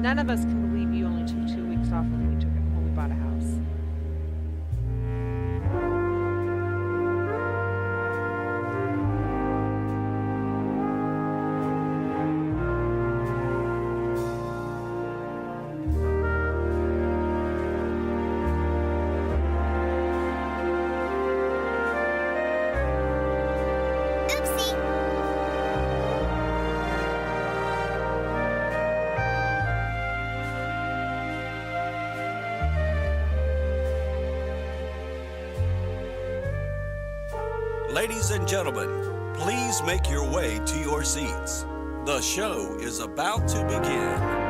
None of us can believe you only took 2 weeks off when we bought a house. Ladies and gentlemen, please make your way to your seats. The show is about to begin.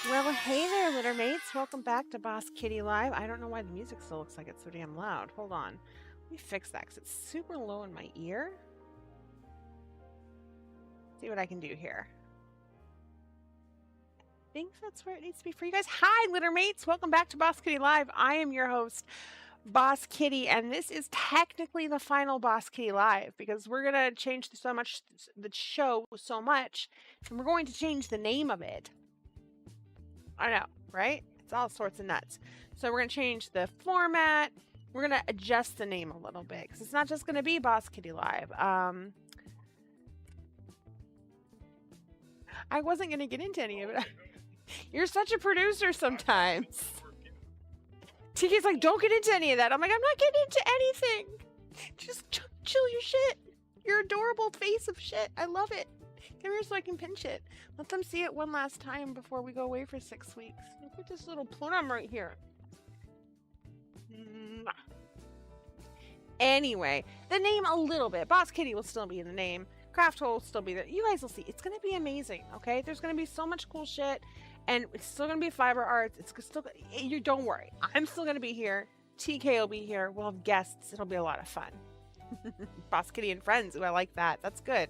Well, hey there, litter mates. Welcome back to Boss Kitty Live. I don't know why the music still looks like it's so damn loud. Hold on. Let me fix that because it's super low in my ear. See what I can do here. I think that's where it needs to be for you guys. Hi, litter mates. Welcome back to Boss Kitty Live. I am your host, Boss Kitty, and this is technically the final Boss Kitty Live because we're going to change the show so much, and we're going to change the name of it. I know, right? It's all sorts of nuts. So we're going to change the format. We're going to adjust the name a little bit because it's not just going to be Boss Kitty Live. I wasn't going to get into any of it. You're such a producer sometimes. TK's like, don't get into any of that. I'm like, I'm not getting into anything. Just chill your shit. Your adorable face of shit. I love it. Come here so I can pinch it. Let them see it one last time before we go away for 6 weeks. Look at this little plum right here. Anyway, the name a little bit. Boss Kitty will still be in the name. Craft Hole will still be there. You guys will see. It's going to be amazing, okay? There's going to be so much cool shit. And it's still going to be fiber arts. It's still... You don't worry. I'm still going to be here. TK will be here. We'll have guests. It'll be a lot of fun. Boss Kitty and friends. Ooh, I like that. That's good.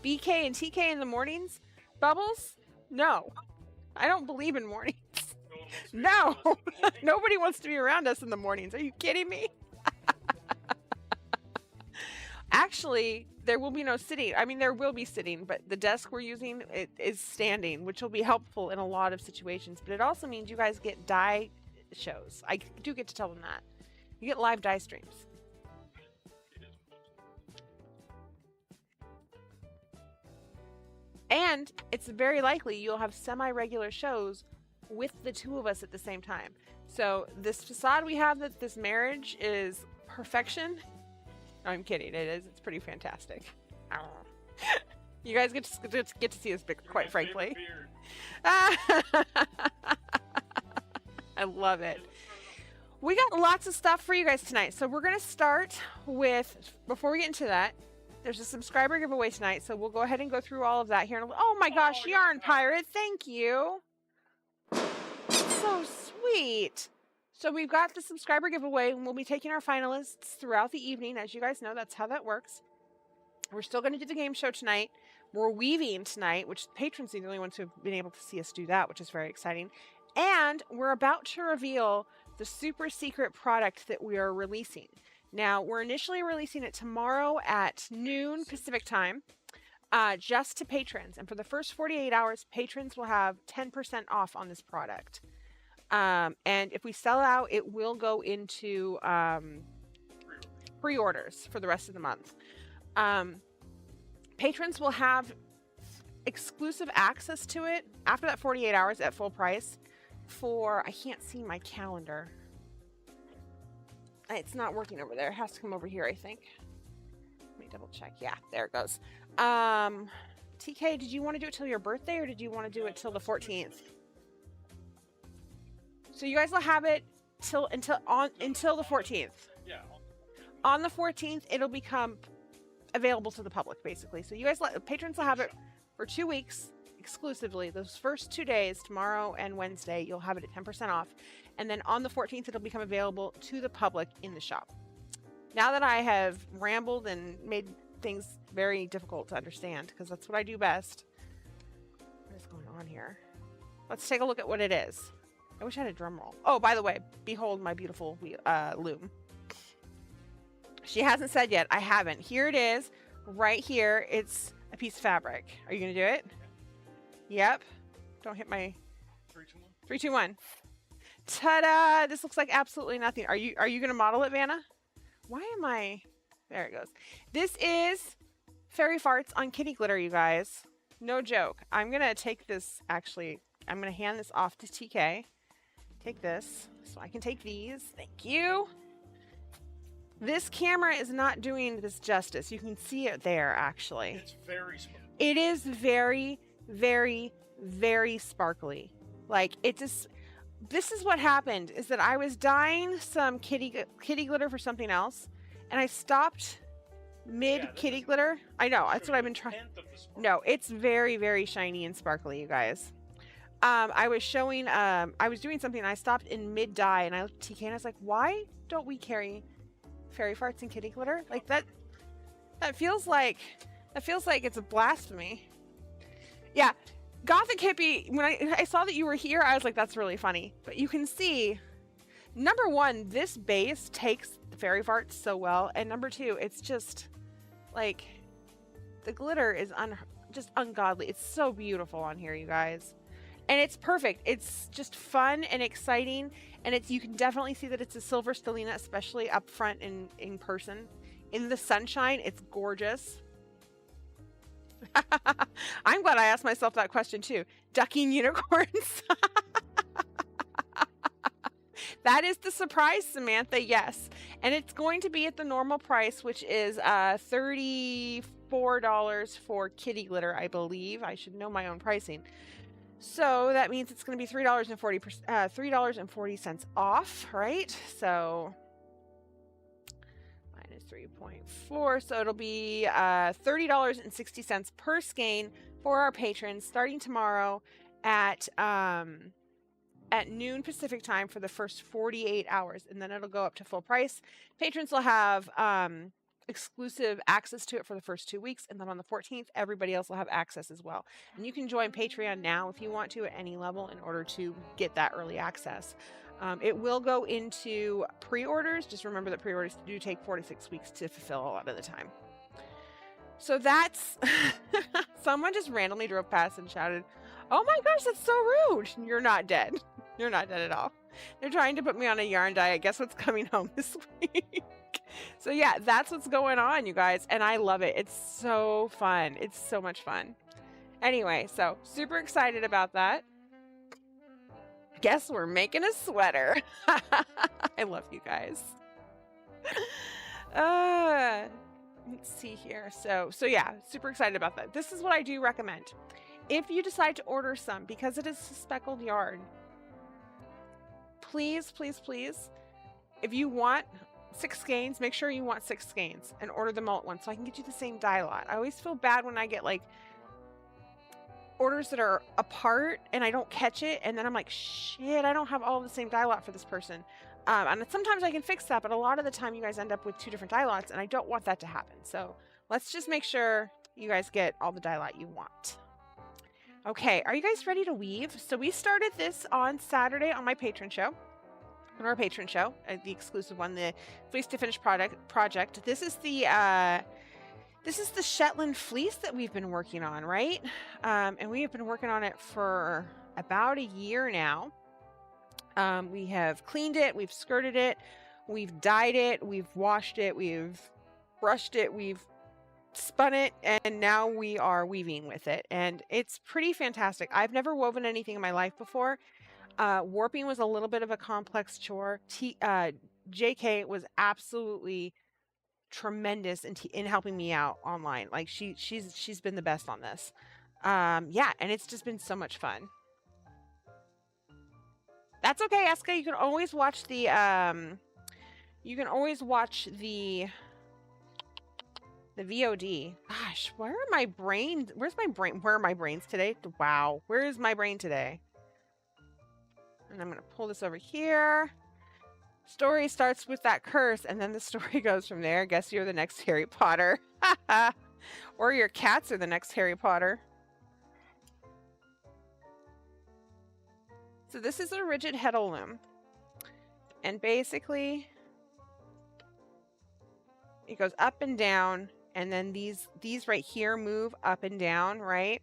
BK and TK in the mornings? Bubbles? No. I don't believe in mornings. No. Nobody wants to be around us in the mornings. Are you kidding me? Actually, there will be no sitting. I mean, there will be sitting, but the desk we're using is standing, which will be helpful in a lot of situations. But it also means you guys get dye shows. I do get to tell them that. You get live dye streams. And it's very likely you'll have semi-regular shows with the two of us at the same time. So this facade we have that this marriage is perfection. No, I'm kidding. It is. It's pretty fantastic. You guys get to see us, quite frankly. I love it. We got lots of stuff for you guys tonight. So we're going to start with, before we get into that, there's a subscriber giveaway tonight, so we'll go ahead and go through all of that here. Oh my gosh, Yarn Pirate, thank you. So sweet. So we've got the subscriber giveaway, and we'll be taking our finalists throughout the evening. As you guys know, that's how that works. We're still going to do the game show tonight. We're weaving tonight, which patrons are the only ones who have been able to see us do that, which is very exciting. And we're about to reveal the super secret product that we are releasing. Now, we're initially releasing it tomorrow at noon Pacific time, just to patrons. And for the first 48 hours, patrons will have 10% off on this product. And if we sell out, it will go into pre-orders for the rest of the month. Patrons will have exclusive access to it after that 48 hours at full price for, I can't see my calendar. It's not working over there. It has to come over here, I think. Let me double check. Yeah, there it goes. TK, did you want to do it till your birthday or did you want to do it till the 14th? So you guys will have it until the 14th. Yeah. On the 14th, it'll become available to the public, basically. So you guys, patrons will have it for 2 weeks exclusively. Those first 2 days, tomorrow and Wednesday, you'll have it at 10% off. And then on the 14th, it'll become available to the public in the shop. Now that I have rambled and made things very difficult to understand, because that's what I do best. What is going on here? Let's take a look at what it is. I wish I had a drum roll. Oh, by the way, behold my beautiful loom. She hasn't said yet. I haven't. Here it is. Right here. It's a piece of fabric. Are you going to do it? Yep. Don't hit my... 3, 2, 1. 3, 2, 1. Ta-da! This looks like absolutely nothing. Are you going to model it, Vanna? Why am I... There it goes. This is Fairy Farts on kitty glitter, you guys. No joke. I'm going to take this, actually, I'm going to hand this off to TK. Take this so I can take these. Thank you. This camera is not doing this justice. You can see it there, actually. It's very small. It is very, very, very sparkly. Like, it just... This is what happened, is that I was dyeing some kitty glitter for something else, and I stopped mid-kitty glitter. I know, that's what I've been trying. No, it's very, very shiny and sparkly, you guys. I was showing, I was doing something, and I stopped in mid-dye, and I looked at TK, and I was like, why don't we carry Fairy Farts and kitty glitter? Like, that feels like it's a blasphemy. Yeah. Gothic Hippie, when I saw that you were here, I was like, that's really funny. But you can see, number one, this base takes the Fairy Farts so well. And number two, it's just, like, the glitter is just ungodly. It's so beautiful on here, you guys. And it's perfect. It's just fun and exciting. And you can definitely see that it's a silver stellina, especially up front in person. In the sunshine, it's gorgeous. I'm glad I asked myself that question too. Ducking unicorns. That is the surprise, Samantha. Yes. And it's going to be at the normal price, which is $34 for kitty glitter, I believe. I should know my own pricing. So that means it's going to be $3.40 off, right? So 3.4, so it'll be $30.60 per skein for our patrons starting tomorrow at noon Pacific time for the first 48 hours, and then it'll go up to full price. Patrons will have exclusive access to it for the first 2 weeks, and then on the 14th everybody else will have access as well. And you can join Patreon now if you want to at any level in order to get that early access. It will go into pre-orders. Just remember that pre-orders do take 4 to 6 weeks to fulfill a lot of the time. So that's... Someone just randomly drove past and shouted, "Oh my gosh, that's so rude." You're not dead. You're not dead at all. They're trying to put me on a yarn diet. Guess what's coming home this week? So yeah, that's what's going on, you guys. And I love it. It's so fun. It's so much fun. Anyway, so super excited about that. Guess we're making a sweater. I love you guys. Let's see here. So yeah, super excited about that. This is what I do recommend. If you decide to order some, because it is speckled yarn, please, please, please, if you want 6 skeins, make sure you want 6 skeins and order them all at once so I can get you the same dye lot. I always feel bad when I get like orders that are apart and I don't catch it, and then I'm like, shit, I don't have all the same dye lot for this person. And sometimes I can fix that, but a lot of the time you guys end up with 2 different dye lots, and I don't want that to happen. So let's just make sure you guys get all the dye lot you want. Okay, are you guys ready to weave? So we started this on Saturday on my patron show. On our patron show, the exclusive one, the Fleece to Finish project. This is the Shetland fleece that we've been working on, right? And we have been working on it for about a year now. We have cleaned it, we've skirted it, we've dyed it, we've washed it, we've brushed it, we've spun it, and now we are weaving with it. And it's pretty fantastic. I've never woven anything in my life before. Warping was a little bit of a complex chore. JK was absolutely tremendous in helping me out online. Like she's been the best on this. Yeah, and it's just been so much fun. That's okay, Eska. You can always watch the VOD. Gosh, where are my brain? Where's my brain? Where are my brains today? Wow, where is my brain today? And I'm gonna pull this over here. Story starts with that curse, and then the story goes from there. Guess you're the next Harry Potter. Or your cats are the next Harry Potter. So this is a rigid heddle loom. And basically it goes up and down, and then these right here move up and down, right?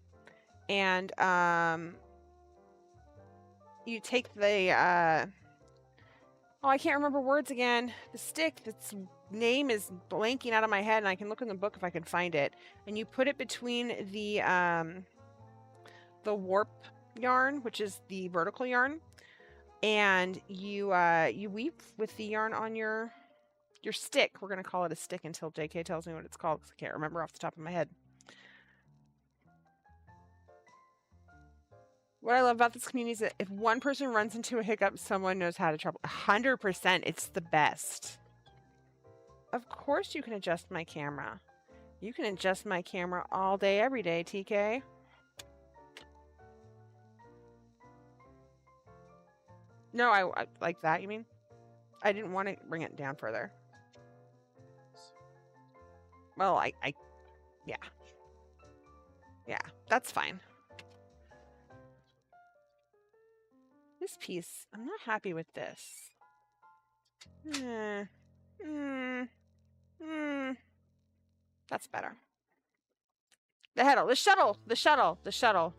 And you take the oh, I can't remember words again. The stick that's name is blanking out of my head, and I can look in the book if I can find it. And you put it between the warp yarn, which is the vertical yarn, and you weave with the yarn on your stick. We're gonna call it a stick until JK tells me what it's called, because I can't remember off the top of my head. What I love about this community is that if one person runs into a hiccup, someone knows how to trouble. 100%, it's the best. Of course you can adjust my camera. You can adjust my camera all day, every day, TK. No, I like that, you mean? I didn't want to bring it down further. Well, yeah. Yeah, that's fine. This piece, I'm not happy with this. That's better. The heddle, the shuttle.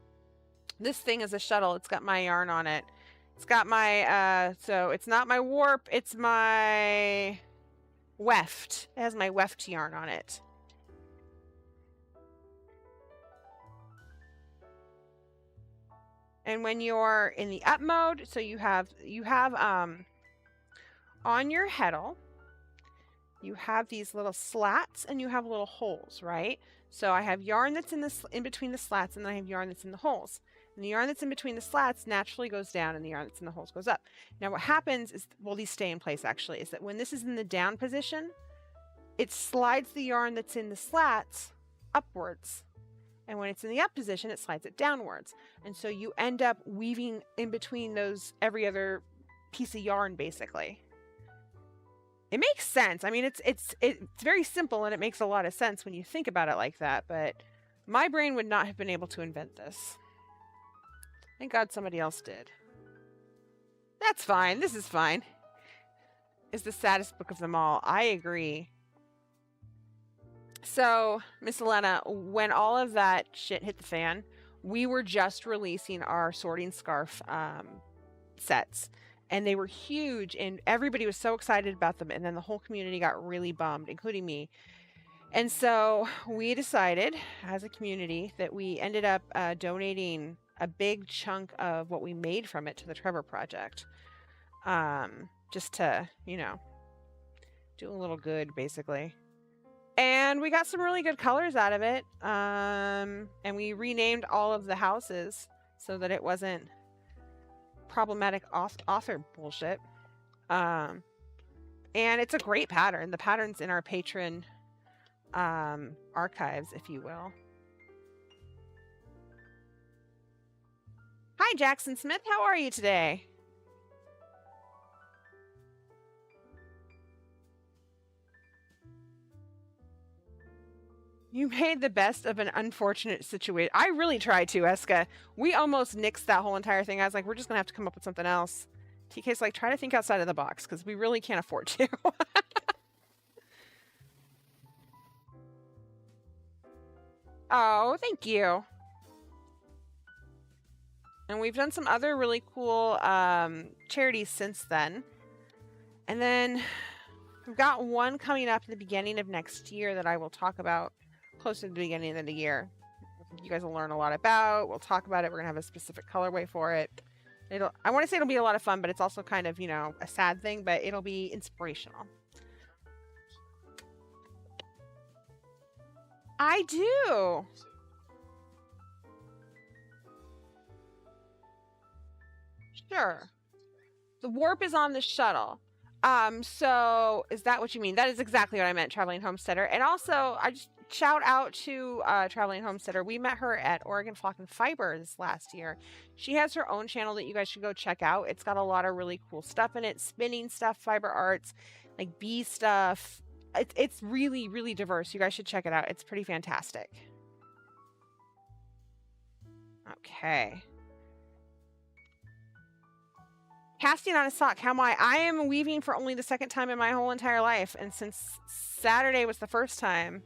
This thing is a shuttle. It's got my yarn on it. It's got my, so it's not my warp, it's my weft. It has my weft yarn on it. And when you're in the up mode, so you have on your heddle, you have these little slats and you have little holes, right? So I have yarn that's in between the slats, and then I have yarn that's in the holes. And the yarn that's in between the slats naturally goes down, and the yarn that's in the holes goes up. Now what happens is, well, these stay in place actually, is that when this is in the down position, it slides the yarn that's in the slats upwards. And when it's in the up position, it slides it downwards. And so you end up weaving in between those every other piece of yarn, basically. It makes sense. I mean, it's very simple, and it makes a lot of sense when you think about it like that. But my brain would not have been able to invent this. Thank God somebody else did. That's fine. This is fine. It's the saddest book of them all. I agree. So, Miss Elena, when all of that shit hit the fan, we were just releasing our sorting scarf sets, and they were huge, and everybody was so excited about them, and then the whole community got really bummed, including me. And so we decided as a community that we ended up donating a big chunk of what we made from it to the Trevor Project, just to, you know, do a little good, basically. And we got some really good colors out of it. And we renamed all of the houses so that it wasn't problematic author bullshit. And it's a great pattern. The pattern's in our Patron archives, if you will. Hi, Jackson Smith. How are you today? You made the best of an unfortunate situation. I really tried to, Eska. We almost nixed that whole entire thing. I was like, we're just going to have to come up with something else. TK's like, try to think outside of the box, because we really can't afford to. Oh, thank you. And we've done some other really cool charities since then. And then we've got one coming up in the beginning of next year that I will talk about closer to the beginning of the year. You guys will learn a lot about. We'll talk about it. We're going to have a specific colorway for it. I want to say it'll be a lot of fun, but it's also kind of, you know, a sad thing, but it'll be inspirational. I do. Sure. The warp is on the shuttle. So is that what you mean? That is exactly what I meant, Traveling Homesteader. And also, I just shout out to Traveling Homesteader. We met her at Oregon Flock and Fibers last year. She has her own channel that you guys should go check out. It's got a lot of really cool stuff in it. Spinning stuff, fiber arts, like bee stuff. It's really, really diverse. You guys should check it out. It's pretty fantastic. Okay. Casting on a sock. How am I? I am weaving for only the second time in my whole entire life. And since Saturday was the first time,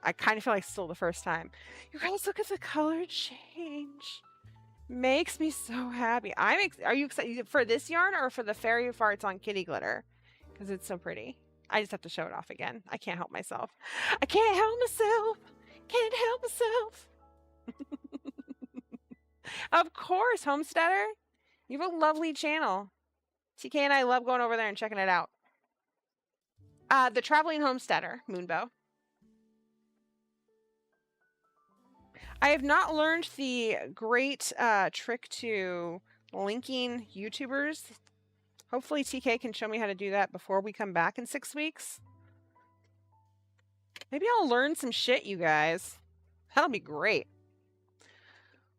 I kind of feel like still the first time. You guys, look at the color change. Makes me so happy. Are you excited for this yarn or for the fairy farts on kitty glitter? Because it's so pretty. I just have to show it off again. I can't help myself. I can't help myself. Can't help myself. Of course, Homesteader. You have a lovely channel. TK and I love going over there and checking it out. The Traveling Homesteader, Moonbow. I have not learned the great trick to linking YouTubers. Hopefully TK can show me how to do that before we come back in 6 weeks. Maybe I'll learn some shit, you guys. That'll be great.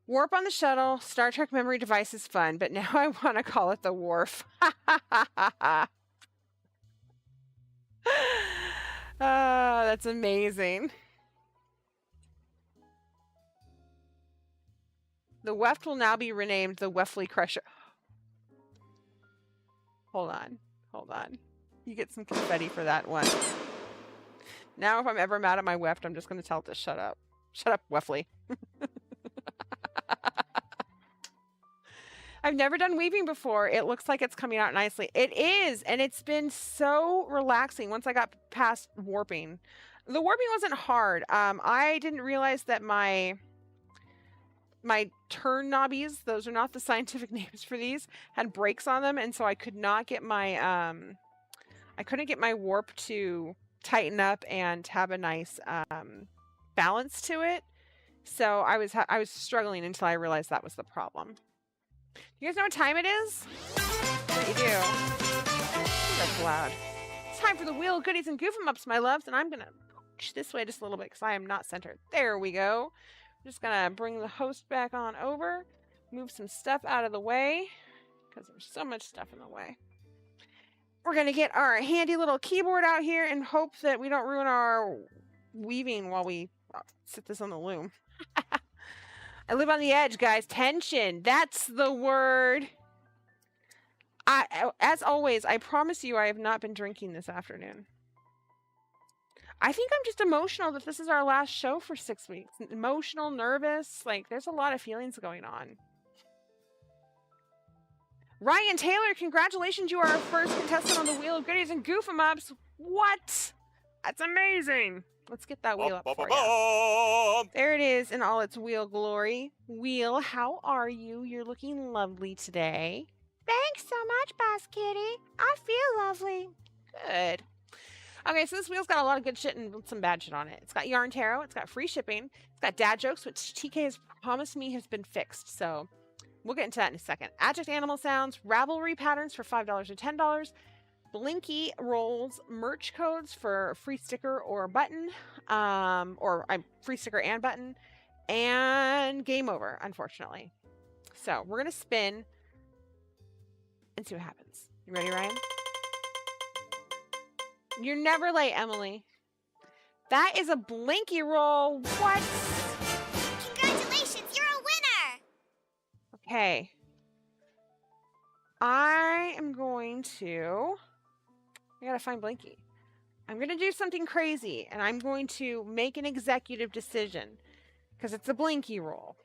Warp on the shuttle. Star Trek memory device is fun, but now I want to call it the wharf. That's amazing. The weft will now be renamed the Wefley Crusher. Hold on. Hold on. You get some confetti for that one. Now if I'm ever mad at my weft, I'm just going to tell it to shut up. Shut up, Wefley. I've never done weaving before. It looks like it's coming out nicely. It is, and it's been so relaxing once I got past warping. The warping wasn't hard. I didn't realize that my turn knobbies, those are not the scientific names for these, had brakes on them, and so I could not get my I couldn't get my warp to tighten up and have a nice balance to it. So I was struggling until I realized that was the problem. You guys know what time it is? What you do? That's loud. It's time for the Wheel of Goodies and Goof 'em Ups, my loves, and I'm gonna push this way just a little bit because I am not centered. There we go. I'm just gonna bring the host back on over, move some stuff out of the way because there's so much stuff in the way. We're gonna get our handy little keyboard out here and hope that we don't ruin our weaving while we sit this on the loom. I live on the edge, guys. Tension. That's the word. As always, I promise you I have not been drinking this afternoon. I think I'm just emotional that this is our last show for 6 weeks. Emotional, nervous. Like, there's a lot of feelings going on. Ryan Taylor, congratulations. You are our first contestant on the Wheel of Goodies and Goof 'em Ups. What? That's amazing. Let's get that wheel up for you. There it is in all its wheel glory. Wheel, how are you? You're looking lovely today. Thanks so much, Boss Kitty. I feel lovely. Good. Okay, so this wheel's got a lot of good shit and some bad shit on it. It's got Yarn Tarot. It's got free shipping. It's got dad jokes, which TK has promised me has been fixed. So we'll get into that in a second. Abject animal sounds, Ravelry patterns for $5 or $10. Blinky rolls, merch codes for free sticker or button, free sticker and button, and game over, unfortunately. So we're gonna spin and see what happens. You ready, Ryan? You're never late, Emily. That is a Blinky roll. What? Congratulations, you're a winner. Okay. I am going to... I gotta find Blinky. I'm gonna do something crazy, and I'm going to make an executive decision because it's a Blinky roll.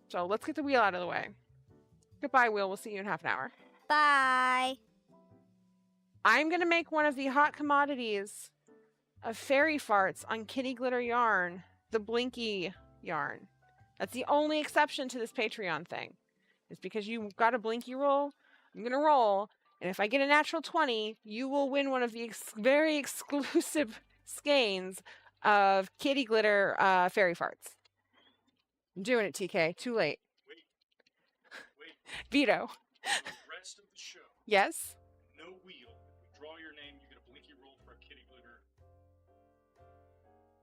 So let's get the wheel out of the way. Goodbye, wheel. We'll see you in half an hour. Bye. I'm gonna make one of the hot commodities of fairy farts on kitty glitter yarn, the Blinky yarn. That's the only exception to this Patreon thing. It's because you got a Blinky roll. I'm gonna roll. And if I get a natural 20, you will win one of the very exclusive skeins of kitty glitter fairy farts. I'm doing it, TK. Too late. Wait. Veto. For the rest of the show, Yes? no wheel. If we draw your name, you get a Blinky roll for a kitty glitter.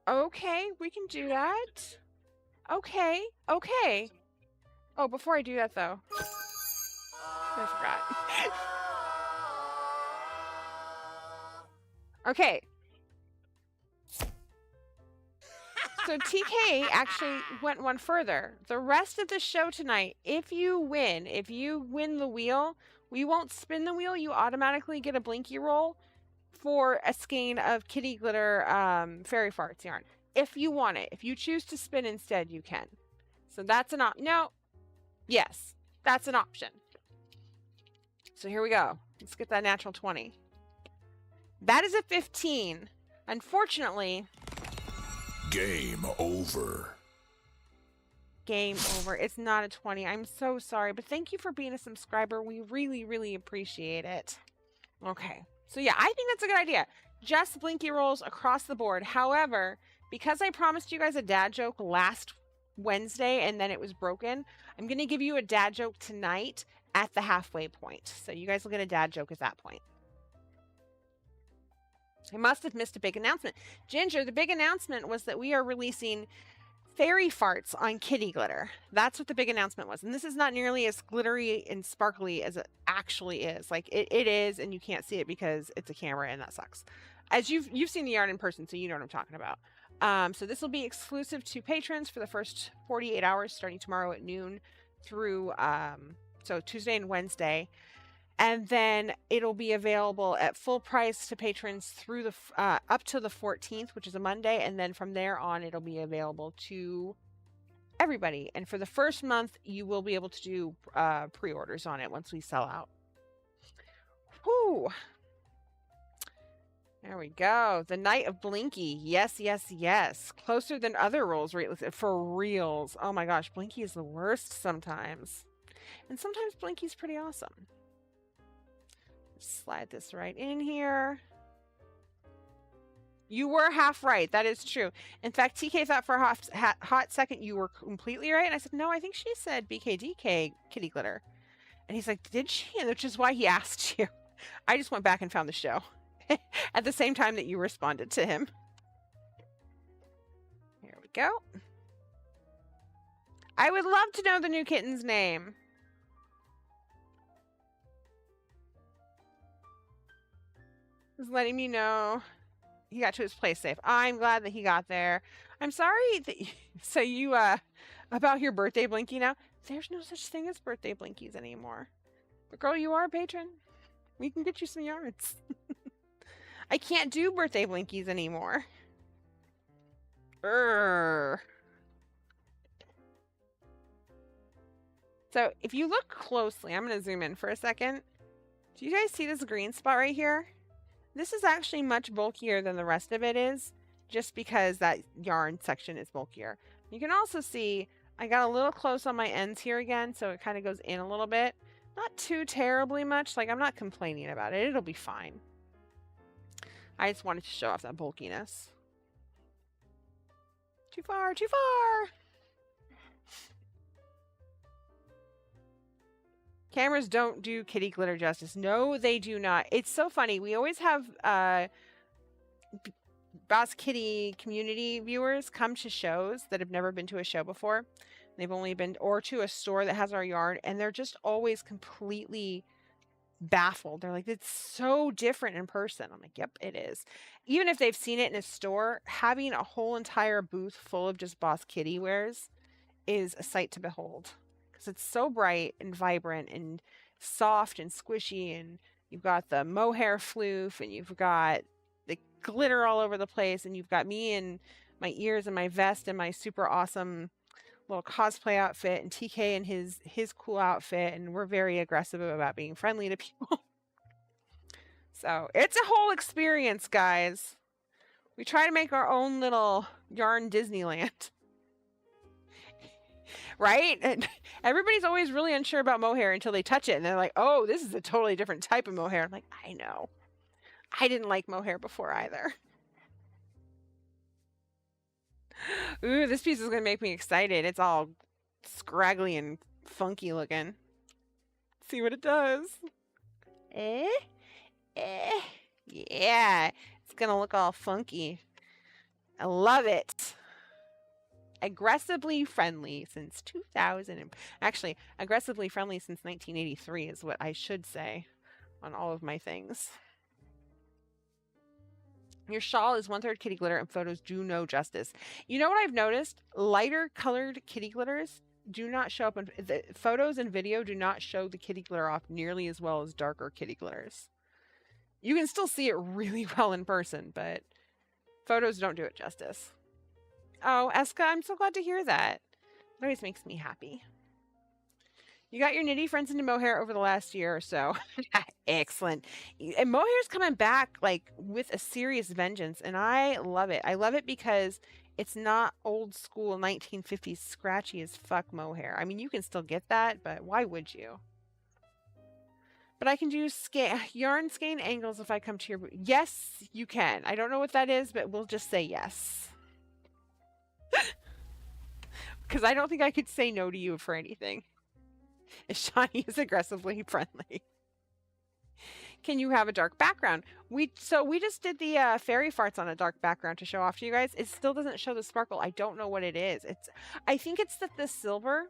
Okay, we can do that. Okay. Oh, before I do that, though. I forgot. Okay. So TK actually went one further. The rest of the show tonight, if you win the wheel, we won't spin the wheel. You automatically get a blinky roll for a skein of kitty glitter fairy farts yarn. If you want it. If you choose to spin instead, you can. So that's an option. No. Yes. That's an option. So here we go. Let's get that natural 20. That is a 15. Unfortunately. Game over. Game over. It's not a 20. I'm so sorry, but thank you for being a subscriber. We really, really appreciate it. Okay. So yeah, I think that's a good idea. Just blinky rolls across the board. However, because I promised you guys a dad joke last Wednesday and then it was broken, I'm going to give you a dad joke tonight at the halfway point. So you guys will get a dad joke at that point. I must have missed a big announcement. Ginger, the big announcement was that we are releasing fairy farts on kitty glitter. That's what the big announcement was. And this is not nearly as glittery and sparkly as it actually is. Like it is, and you can't see it because it's a camera and that sucks. As you've seen the yarn in person, so you know what I'm talking about. So this will be exclusive to patrons for the first 48 hours starting tomorrow at noon through so Tuesday and Wednesday. And then it'll be available at full price to patrons through the up to the 14th, which is a Monday. And then from there on, it'll be available to everybody. And for the first month, you will be able to do pre-orders on it once we sell out. Whoo! There we go. The Night of Blinky. Yes, yes, yes. Closer than other rolls for reals. Oh my gosh, Blinky is the worst sometimes. And sometimes Blinky's pretty awesome. Slide this right in here. You were half right. That is true. In fact, TK thought for a hot second you were completely right. And I said, no, I think she said BKDK kitty glitter. And he's like, did she? And which is why he asked you. I just went back and found the show at the same time that you responded to him. Here we go. I would love to know the new kitten's name. Just letting me know he got to his place safe. I'm glad that he got there. I'm sorry that so you about your birthday blinky now. There's no such thing as birthday blinkies anymore. But girl, you are a patron. We can get you some yards. I can't do birthday blinkies anymore. Urgh. So if you look closely, I'm going to zoom in for a second. Do you guys see this green spot right here? This is actually much bulkier than the rest of it is, just because that yarn section is bulkier. You can also see I got a little close on my ends here again, so it kind of goes in a little bit. Not too terribly much. Like, I'm not complaining about it. It'll be fine. I just wanted to show off that bulkiness. Too far, too far! Cameras don't do kitty glitter justice. No, they do not. It's so funny. We always have Boss Kitty community viewers come to shows that have never been to a show before. They've only been or to a store that has our yarn, and they're just always completely baffled. They're like, it's so different in person. I'm like, yep, it is. Even if they've seen it in a store, having a whole entire booth full of just Boss Kitty wares is a sight to behold. Because it's so bright and vibrant and soft and squishy, and you've got the mohair floof, and you've got the glitter all over the place, and you've got me and my ears and my vest and my super awesome little cosplay outfit, and TK and his cool outfit, and we're very aggressive about being friendly to people. So it's a whole experience, guys. We try to make our own little yarn Disneyland. Right? And everybody's always really unsure about mohair until they touch it, and they're like, oh, this is a totally different type of mohair. I'm like, I know. I didn't like mohair before either. Ooh, this piece is going to make me excited. It's all scraggly and funky looking. See what it does. Yeah. It's going to look all funky. I love it. Aggressively friendly since 2000. Actually, aggressively friendly since 1983 is what I should say on all of my things. Your shawl is 1/3 kitty glitter, and photos do no justice. You know what I've noticed? Lighter colored kitty glitters do not show up in the photos and video do not show the kitty glitter off nearly as well as darker kitty glitters. You can still see it really well in person, but photos don't do it justice. Oh, Eska, I'm so glad to hear that. It always makes me happy. You got your knitty friends into mohair over the last year or so. Excellent. And mohair's coming back like with a serious vengeance, and I love it. I love it because it's not old school 1950s scratchy as fuck mohair. I mean, you can still get that, but why would you? But I can do yarn skein angles if I come to your... Yes, you can. I don't know what that is, but we'll just say yes. Because I don't think I could say no to you for anything. Shani is aggressively friendly. Can you have a dark background? We just did the fairy farts on a dark background to show off to you guys. It still doesn't show the sparkle. I don't know what it is. I think it's that the silver...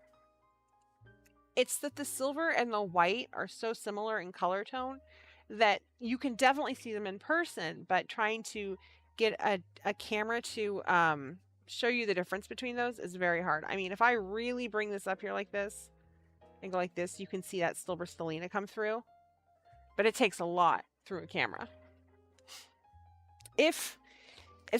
It's that the silver and the white are so similar in color tone that you can definitely see them in person, but trying to get a camera to show you the difference between those is very hard. I mean, if I really bring this up here like this and go like this, you can see that silver stellina come through, but it takes a lot through a camera. If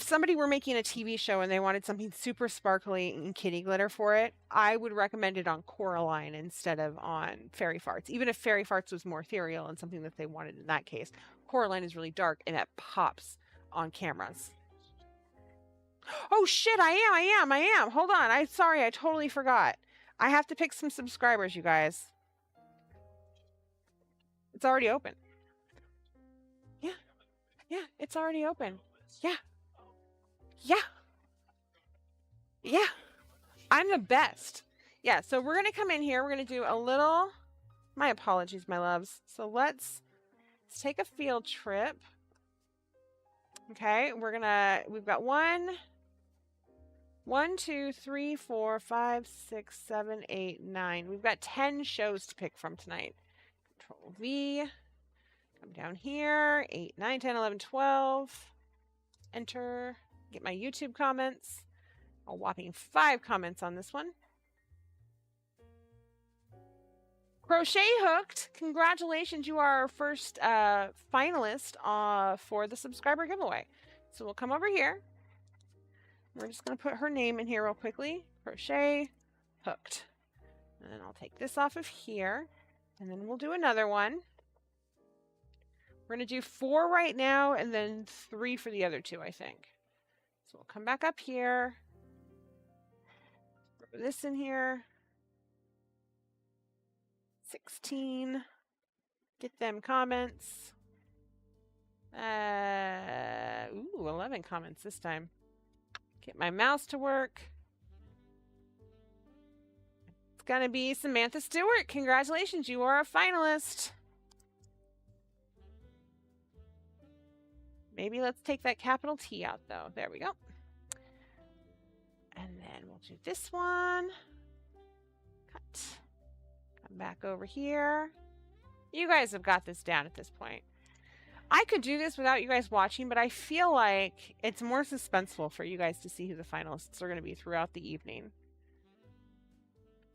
somebody were making a TV show and they wanted something super sparkly and kitty glitter for it, I would recommend it on Coraline instead of on Fairy Farts. Even if Fairy Farts was more ethereal and something that they wanted in that case. Coraline is really dark and that pops on cameras. Oh shit, I am. Hold on. I'm sorry, I totally forgot. I have to pick some subscribers, you guys. It's already open. Yeah, it's already open. Yeah. I'm the best. Yeah, so we're going to come in here. We're going to do a little... My apologies, my loves. So let's take a field trip. Okay, we've got 1, 2, 3, 4, 5, 6, 7, 8, 9. We've got 10 shows to pick from tonight. Control V. Come down here. 8, 9, 10, 11, 12. Enter. Get my YouTube comments. A whopping 5 comments on this one. Crochet Hooked. Congratulations. You are our first finalist for the subscriber giveaway. So we'll come over here. We're just going to put her name in here real quickly. Crochet Hooked. And then I'll take this off of here. And then we'll do another one. We're going to do 4 right now and then 3 for the other 2, I think. So we'll come back up here. Throw this in here. 16. Get them comments. 11 comments this time. Get my mouse to work. It's going to be Samantha Stewart. Congratulations, you are a finalist. Maybe let's take that capital T out, though. There we go. And then we'll do this one. Cut. Come back over here. You guys have got this down at this point. I could do this without you guys watching, but I feel like it's more suspenseful for you guys to see who the finalists are going to be throughout the evening.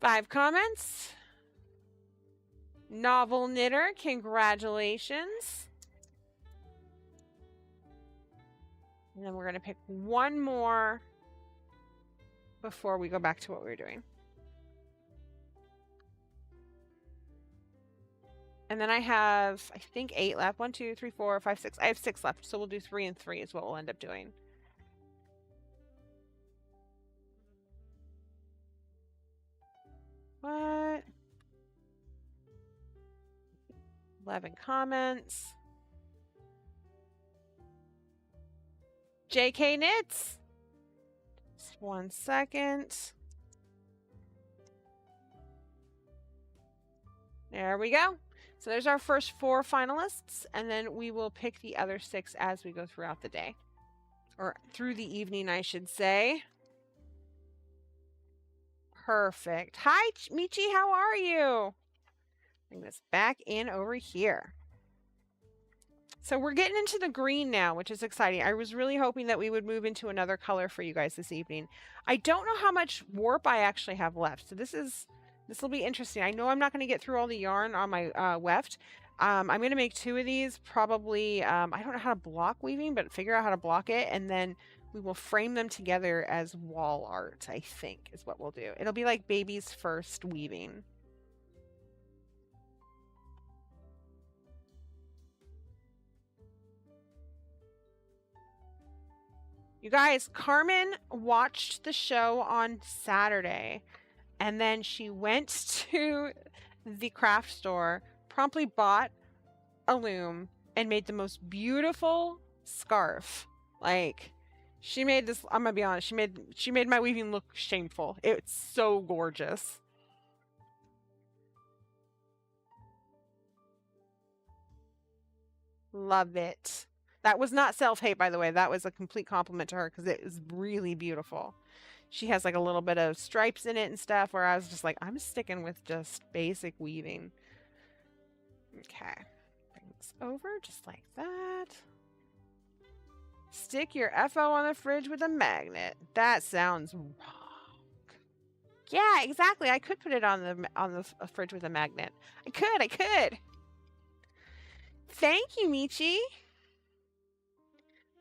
5 comments. Novel Knitter, congratulations. And then we're going to pick one more before we go back to what we were doing. And then I have, I think, 8 left. 1, 2, 3, 4, 5, 6. I have 6 left, so we'll do 3 and 3 is what we'll end up doing. What? 11 comments. JK Knits. Just 1 second. There we go. So there's our first 4 finalists, and then we will pick the other 6 as we go throughout the day. Or through the evening, I should say. Perfect. Hi, Michi, how are you? Bring this back in over here. So we're getting into the green now, which is exciting. I was really hoping that we would move into another color for you guys this evening. I don't know how much warp I actually have left. So this will be interesting. I know I'm not going to get through all the yarn on my weft. I'm going to make 2 of these probably. I don't know how to block weaving, but figure out how to block it. And then we will frame them together as wall art, I think is what we'll do. It'll be like baby's first weaving. You guys, Carmen watched the show on Saturday, and then she went to the craft store, promptly bought a loom, and made the most beautiful scarf. Like, she made this, I'm gonna be honest, she made my weaving look shameful. It's so gorgeous. Love it. That was not self-hate, by the way. That was a complete compliment to her because it was really beautiful. She has like a little bit of stripes in it and stuff where I was just like, I'm sticking with just basic weaving. Okay. Bring this over just like that. Stick your FO on the fridge with a magnet. That sounds wrong. Yeah, exactly. I could put it on the fridge with a magnet. I could. Thank you, Michi.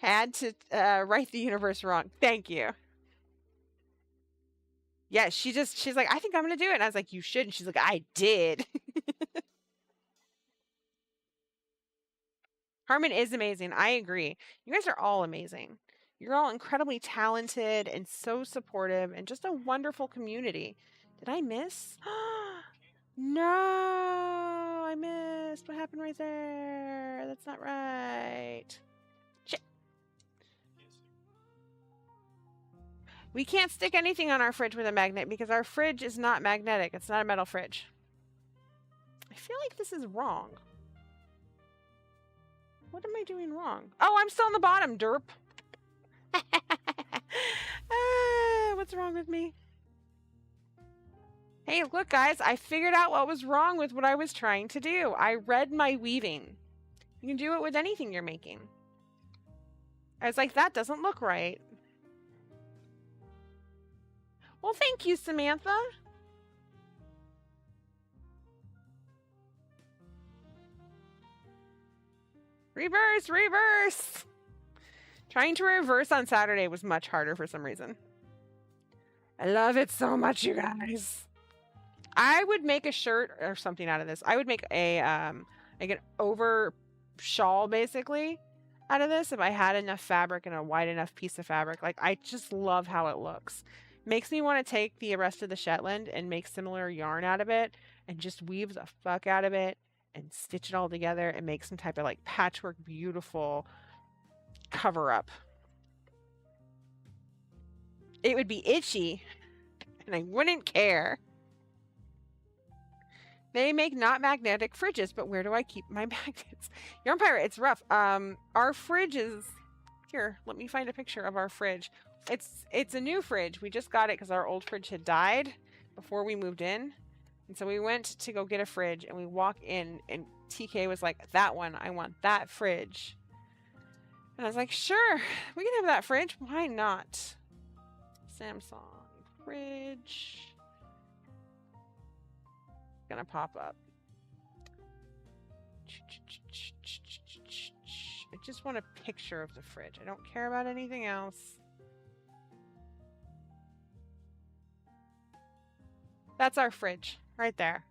Had to write the universe wrong. Thank you. Yeah, she's like, I think I'm going to do it. And I was like, you should. And she's like, I did. Harmon is amazing. I agree. You guys are all amazing. You're all incredibly talented and so supportive and just a wonderful community. Did I miss? No, I missed. What happened right there? That's not right. Shit. We can't stick anything on our fridge with a magnet because our fridge is not magnetic. It's not a metal fridge. I feel like this is wrong. What am I doing wrong? Oh, I'm still on the bottom, derp. What's wrong with me? Hey, look, guys. I figured out what was wrong with what I was trying to do. I read my weaving. You can do it with anything you're making. I was like, that doesn't look right. Well, thank you, Samantha. Reverse, reverse. Trying to reverse on Saturday was much harder for some reason. I love it so much, you guys. I would make a shirt or something out of this. I would make a like an over shawl basically out of this if I had enough fabric and a wide enough piece of fabric. Like, I just love how it looks. Makes me want to take the rest of the Shetland and make similar yarn out of it and just weave the fuck out of it and stitch it all together and make some type of like patchwork beautiful cover up. It would be itchy and I wouldn't care. They make not magnetic fridges, but where do I keep my magnets? Yarn Pirate, it's rough. Our fridge is here. Let me find a picture of our fridge. It's a new fridge. We just got it because our old fridge had died before we moved in. And so we went to go get a fridge and we walk in and TK was like, that one, I want that fridge. And I was like, sure, we can have that fridge. Why not? Samsung fridge. Gonna pop up. I just want a picture of the fridge. I don't care about anything else. That's our fridge right there.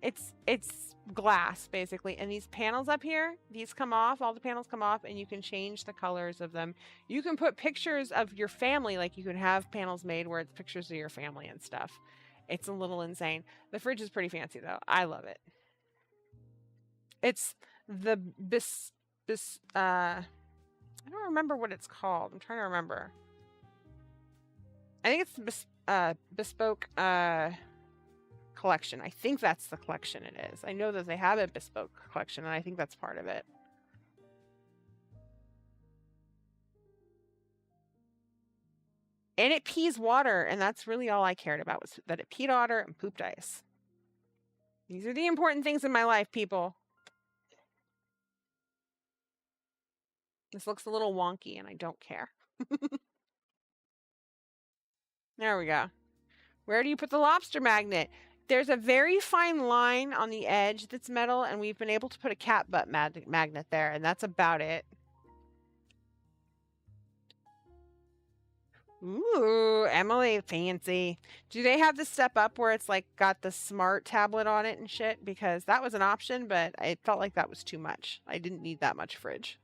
It's glass basically, and these panels up here, these come off, all the panels come off, and you can change the colors of them. You can put pictures of your family, like you can have panels made where it's pictures of your family and stuff. It's a little insane. The fridge is pretty fancy though. I love it. It's the I don't remember what it's called. I'm trying to remember. I think it's the bespoke collection. I think that's the collection it is. I know that they have a bespoke collection, and I think that's part of it. And it pees water, and that's really all I cared about, was that it peed water and pooped ice. These are the important things in my life, people. This looks a little wonky and I don't care. There we go. Where do you put the lobster magnet? There's a very fine line on the edge that's metal, and we've been able to put a cat butt magnet there, and that's about it. Ooh, Emily, fancy. Do they have the step up where it's like got the smart tablet on it and shit? Because that was an option, but I felt like that was too much. I didn't need that much fridge.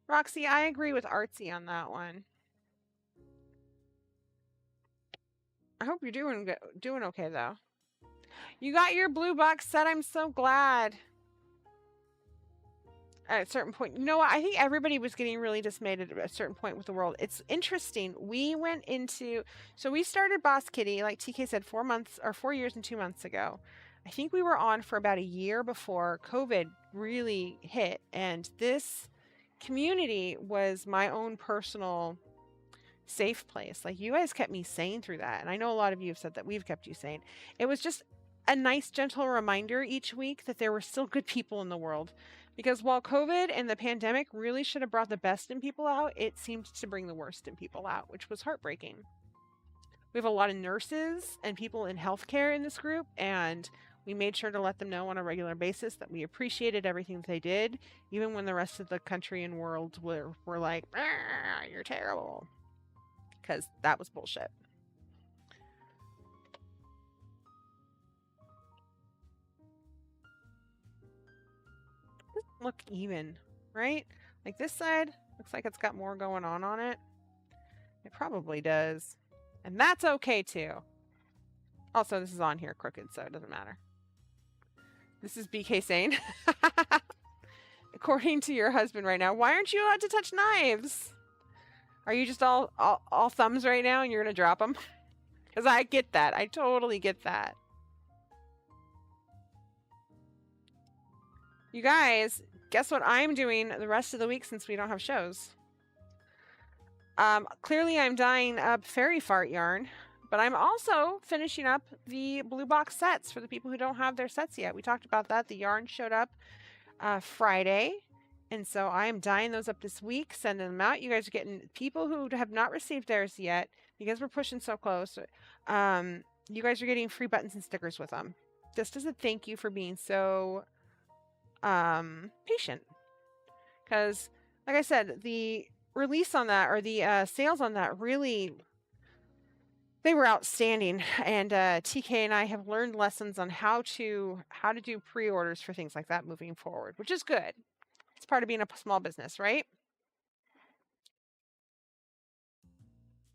Roxy, I agree with Artsy on that one. I hope you're doing okay though. You got your blue box set. I'm so glad. At a certain point, you know what? I think everybody was getting really dismayed at a certain point with the world. It's interesting. We went into, so we started Boss Kitty, like TK said, 4 years and 2 months ago. I think we were on for about a year before COVID really hit, and this community was my own personal safe place. Like, you guys kept me sane through that, and I know a lot of you have said that we've kept you sane. It was just a nice, gentle reminder each week that there were still good people in the world. Because while COVID and the pandemic really should have brought the best in people out, it seemed to bring the worst in people out, which was heartbreaking. We have a lot of nurses and people in healthcare in this group, and we made sure to let them know on a regular basis that we appreciated everything that they did, even when the rest of the country and world were like, you're terrible. Because that was bullshit. Doesn't look even, right? Like this side looks like it's got more going on it. It probably does. And that's okay too. Also, this is on here crooked, so it doesn't matter. This is BK sane. According to your husband right now, why aren't you allowed to touch knives? Are you just all thumbs right now and you're going to drop them? Because I get that. I totally get that. You guys, guess what I'm doing the rest of the week since we don't have shows? Clearly I'm dyeing up fairy fart yarn, but I'm also finishing up the blue box sets for the people who don't have their sets yet. We talked about that. The yarn showed up Friday, and so I am dyeing those up this week, sending them out. You guys are getting, people who have not received theirs yet, because we're pushing so close, you guys are getting free buttons and stickers with them. Just as a thank you for being so patient. Because, like I said, the release on that, or the sales on that, really, they were outstanding. And TK and I have learned lessons on how to do pre-orders for things like that moving forward, which is good. It's part of being a small business, right?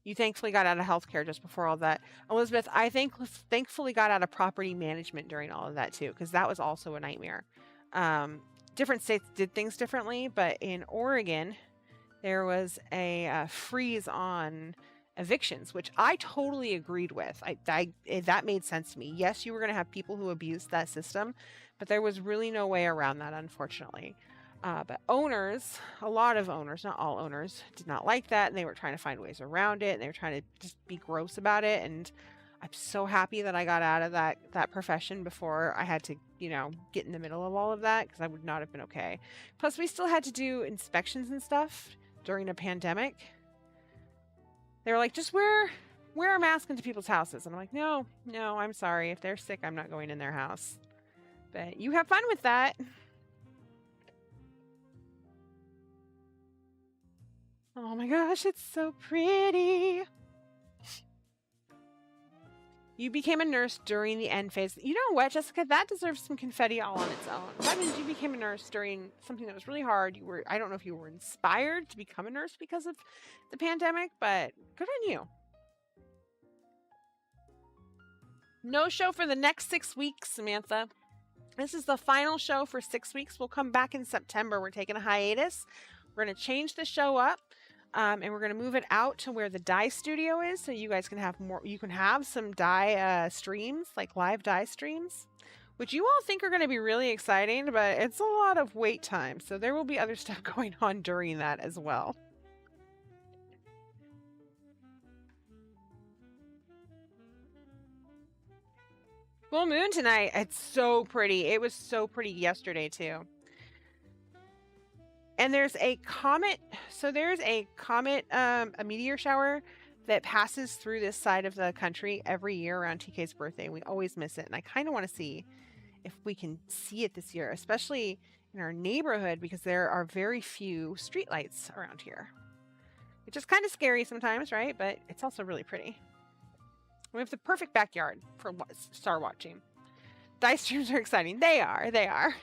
You thankfully got out of healthcare just before all that. Elizabeth, I thankfully got out of property management during all of that too, because that was also a nightmare. Different states did things differently, but in Oregon, there was a freeze on evictions, which I totally agreed with. That made sense to me. Yes, you were going to have people who abused that system, but there was really no way around that, unfortunately. But owners, a lot of owners, not all owners, did not like that, and they were trying to find ways around it, and they were trying to just be gross about it. And I'm so happy that I got out of that profession before I had to, get in the middle of all of that, because I would not have been okay. Plus, we still had to do inspections and stuff during a pandemic. They were like, just wear a mask into people's houses. And I'm like, no, I'm sorry. If they're sick, I'm not going in their house. But you have fun with that. Oh my gosh, it's so pretty. You became a nurse during the end phase. You know what, Jessica? That deserves some confetti all on its own. That means you became a nurse during something that was really hard. I don't know if you were inspired to become a nurse because of the pandemic, but good on you. No show for the next 6 weeks, Samantha. This is the final show for 6 weeks. We'll come back in September. We're taking a hiatus. We're going to change the show up. And we're going to move it out to where the dye studio is, so you guys can have more. You can have some dye streams, like live dye streams, which you all think are going to be really exciting, but it's a lot of wait time. So there will be other stuff going on during that as well. Full moon tonight. It's so pretty. It was so pretty yesterday too. And there's a comet. So there's a comet, a meteor shower that passes through this side of the country every year around TK's birthday. We always miss it. And I kind of want to see if we can see it this year, especially in our neighborhood, because there are very few streetlights around here. Which is kind of scary sometimes, right? But it's also really pretty. We have the perfect backyard for star watching. Dice streams are exciting. They are. They are.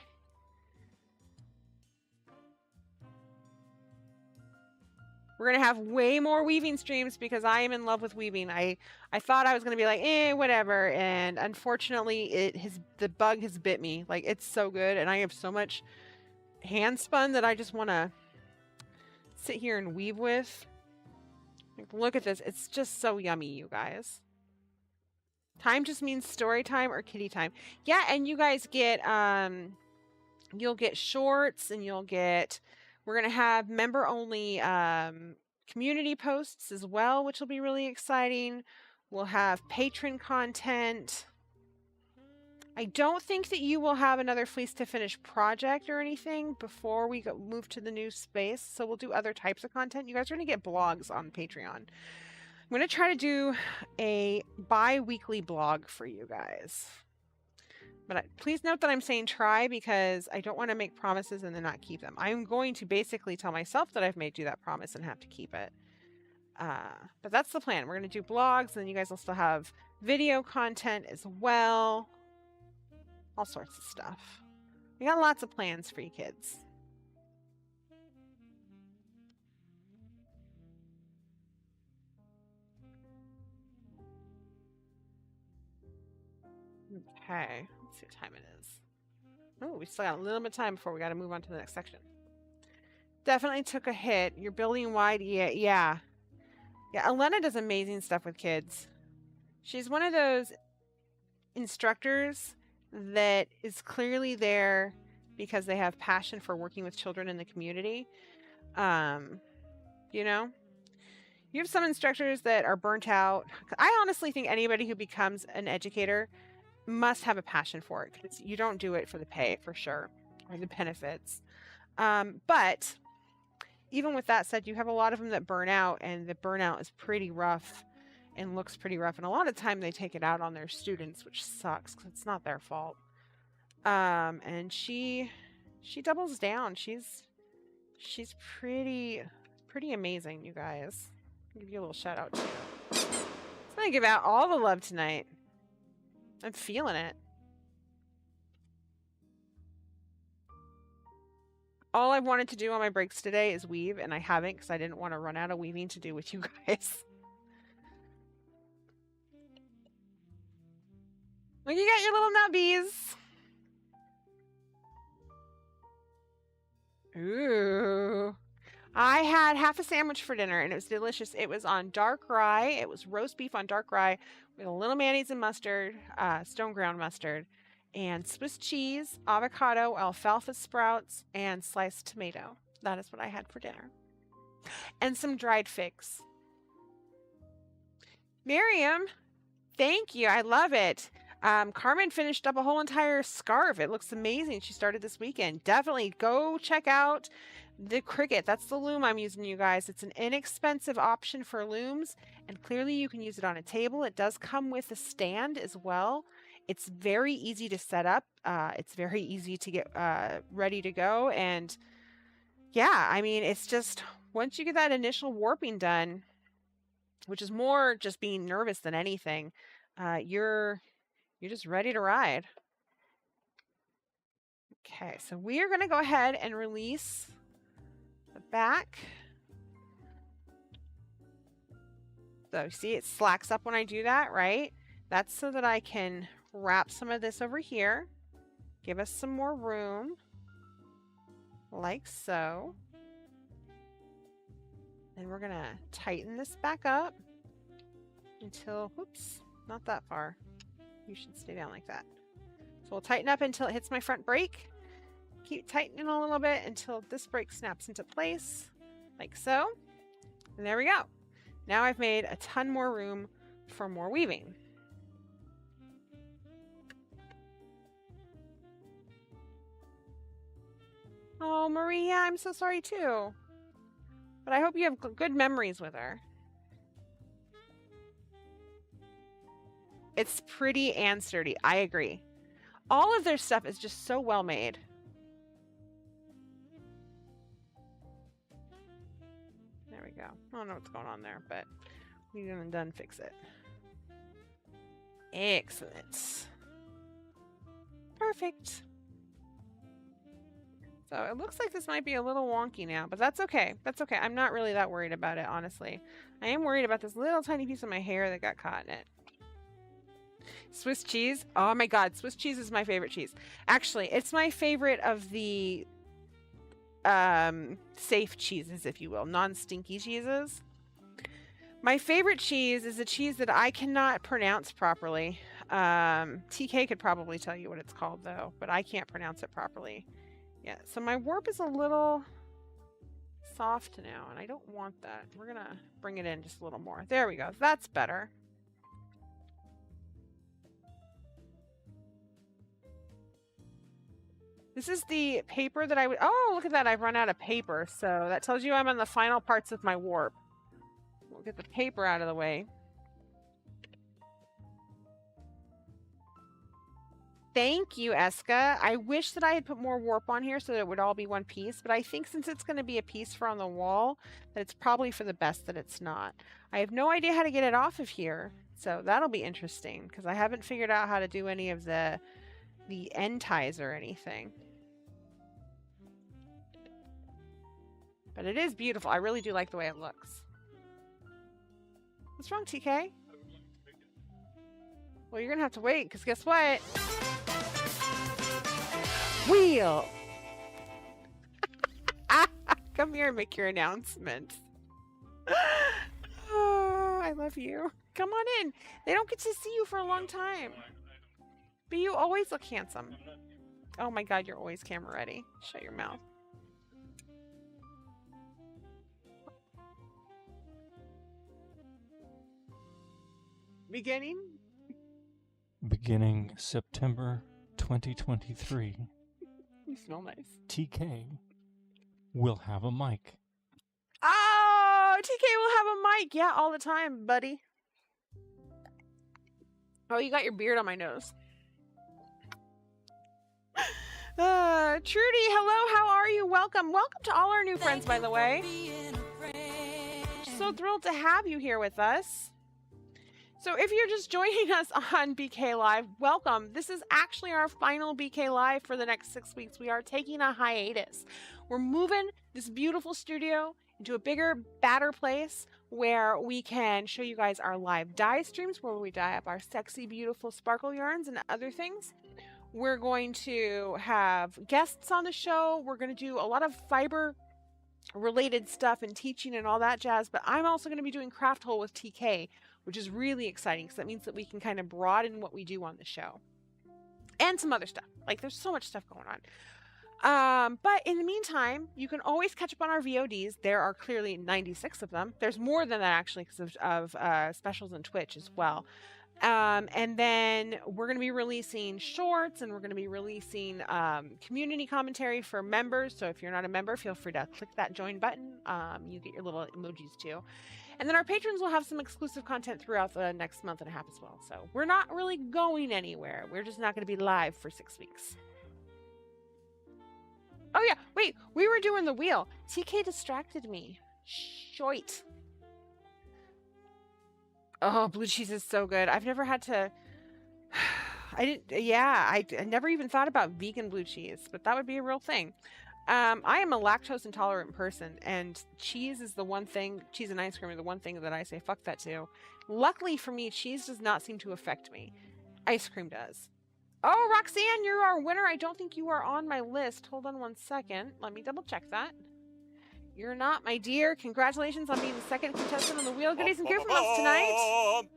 We're going to have way more weaving streams because I am in love with weaving. I thought I was going to be like, whatever. And unfortunately, the bug has bit me. Like, it's so good. And I have so much hand spun that I just want to sit here and weave with. Like, look at this. It's just so yummy, you guys. Time just means story time or kitty time. Yeah, and you guys get, you'll get shorts and you'll get... We're going to have member-only community posts as well, which will be really exciting. We'll have patron content. I don't think that you will have another Fleece to Finish project or anything before we move to the new space. So we'll do other types of content. You guys are going to get blogs on Patreon. I'm going to try to do a bi-weekly blog for you guys. But please note that I'm saying try because I don't want to make promises and then not keep them. I'm going to basically tell myself that I've made you that promise and have to keep it. But that's the plan. We're going to do blogs, and then you guys will still have video content as well. All sorts of stuff. We got lots of plans for you kids. Okay. See what time it is. Oh, we still got a little bit of time before we got to move on to the next section. Definitely took a hit. You're building wide. Yeah. Elena does amazing stuff with kids. She's one of those instructors that is clearly there because they have passion for working with children in the community. You know, you have some instructors that are burnt out. I honestly think anybody who becomes an educator must have a passion for it, because you don't do it for the pay for sure or the benefits. But even with that said, you have a lot of them that burn out, and the burnout is pretty rough and looks pretty rough. And a lot of time they take it out on their students, which sucks because it's not their fault. And she doubles down. She's pretty amazing, you guys. I'll give you a little shout out too. I'm gonna give out all the love tonight. I'm feeling it. All I've wanted to do on my breaks today is weave, and I haven't because I didn't want to run out of weaving to do with you guys. Look, you got your little nubbies. Ooh. I had half a sandwich for dinner, and it was delicious. It was on dark rye. It was roast beef on dark rye with a little mayonnaise and mustard, stone ground mustard, and Swiss cheese, avocado, alfalfa sprouts, and sliced tomato. That is what I had for dinner. And some dried figs. Miriam, thank you. I love it. Carmen finished up a whole entire scarf. It looks amazing. She started this weekend. Definitely go check out the Cricut. That's the loom I'm using, you guys. It's an inexpensive option for looms, and clearly you can use it on a table. It does come with a stand as well. It's very easy to set up. It's very easy to get ready to go. And yeah, I mean, it's just once you get that initial warping done, which is more just being nervous than anything, you're just ready to ride. Okay, so we are going to go ahead and release the back. So you see it slacks up when I do that, right? That's so that I can wrap some of this over here, give us some more room, like so. And we're going to tighten this back up until, whoops, not that far. You should stay down like that. So we'll tighten up until it hits my front brake. Keep tightening a little bit until this brake snaps into place, like so. And there we go. Now I've made a ton more room for more weaving. Oh, Maria, I'm so sorry too. But I hope you have good memories with her. It's pretty and sturdy. I agree. All of their stuff is just so well made. There we go. I don't know what's going on there, but we haven't done fix it. Excellent. Perfect. So it looks like this might be a little wonky now, but that's okay. That's okay. I'm not really that worried about it, honestly. I am worried about this little tiny piece of my hair that got caught in it. Swiss cheese. Oh my God. Swiss cheese is my favorite cheese. Actually, it's my favorite of the safe cheeses, if you will, non-stinky cheeses. My favorite cheese is a cheese that I cannot pronounce properly. TK could probably tell you what it's called though, but I can't pronounce it properly. Yeah, so my warp is a little soft now, and I don't want that. We're gonna bring it in just a little more. There we go. That's better. This is the paper that I would... Oh, look at that. I've run out of paper, so that tells you I'm on the final parts of my warp. We'll get the paper out of the way. Thank you, Eska. I wish that I had put more warp on here so that it would all be one piece, but I think since it's going to be a piece for on the wall, that it's probably for the best that it's not. I have no idea how to get it off of here, so that'll be interesting, because I haven't figured out how to do any of the end ties or anything. But it is beautiful. I really do like the way it looks. What's wrong, TK? Well, you're going to have to wait, because guess what? Wheel! Come here and make your announcement. Oh, I love you. Come on in. They don't get to see you for a long time. But you always look handsome. Oh my God, you're always camera ready. Shut your mouth. Beginning September 2023. You smell nice. TK will have a mic. Oh, TK will have a mic. Yeah, all the time, buddy. Oh, you got your beard on my nose. Trudy, hello, how are you? Welcome. Welcome to all our new friends, by the way. So thrilled to have you here with us. So if you're just joining us on BK Live, welcome. This is actually our final BK Live for the next 6 weeks. We are taking a hiatus. We're moving this beautiful studio into a bigger, badder place where we can show you guys our live dye streams, where we dye up our sexy, beautiful sparkle yarns and other things. We're going to have guests on the show. We're going to do a lot of fiber related stuff and teaching and all that jazz. But I'm also going to be doing Craft Hole with TK, which is really exciting because that means that we can kind of broaden what we do on the show. And some other stuff. Like, there's so much stuff going on. But in the meantime, you can always catch up on our VODs. There are clearly 96 of them. There's more than that, actually, because of specials on Twitch as well. And then we're going to be releasing shorts, and we're going to be releasing community commentary for members. So if you're not a member, feel free to click that join button. You get your little emojis too. And then our patrons will have some exclusive content throughout the next month and a half as well. So we're not really going anywhere. We're just not going to be live for 6 weeks. Oh yeah, wait, we were doing the wheel. TK distracted me. Shoit. Oh, blue cheese is so good. I've never had to... I never even thought about vegan blue cheese, but that would be a real thing. I am a lactose intolerant person, and cheese is the one thing, cheese and ice cream are the one thing that I say fuck that to. Luckily for me, cheese does not seem to affect me. Ice cream does. Oh, Roxanne, you're our winner. I don't think you are on my list. Hold on one second. Let me double check that. You're not, my dear. Congratulations on being the second contestant on the Wheel Goodies and Gift from us tonight.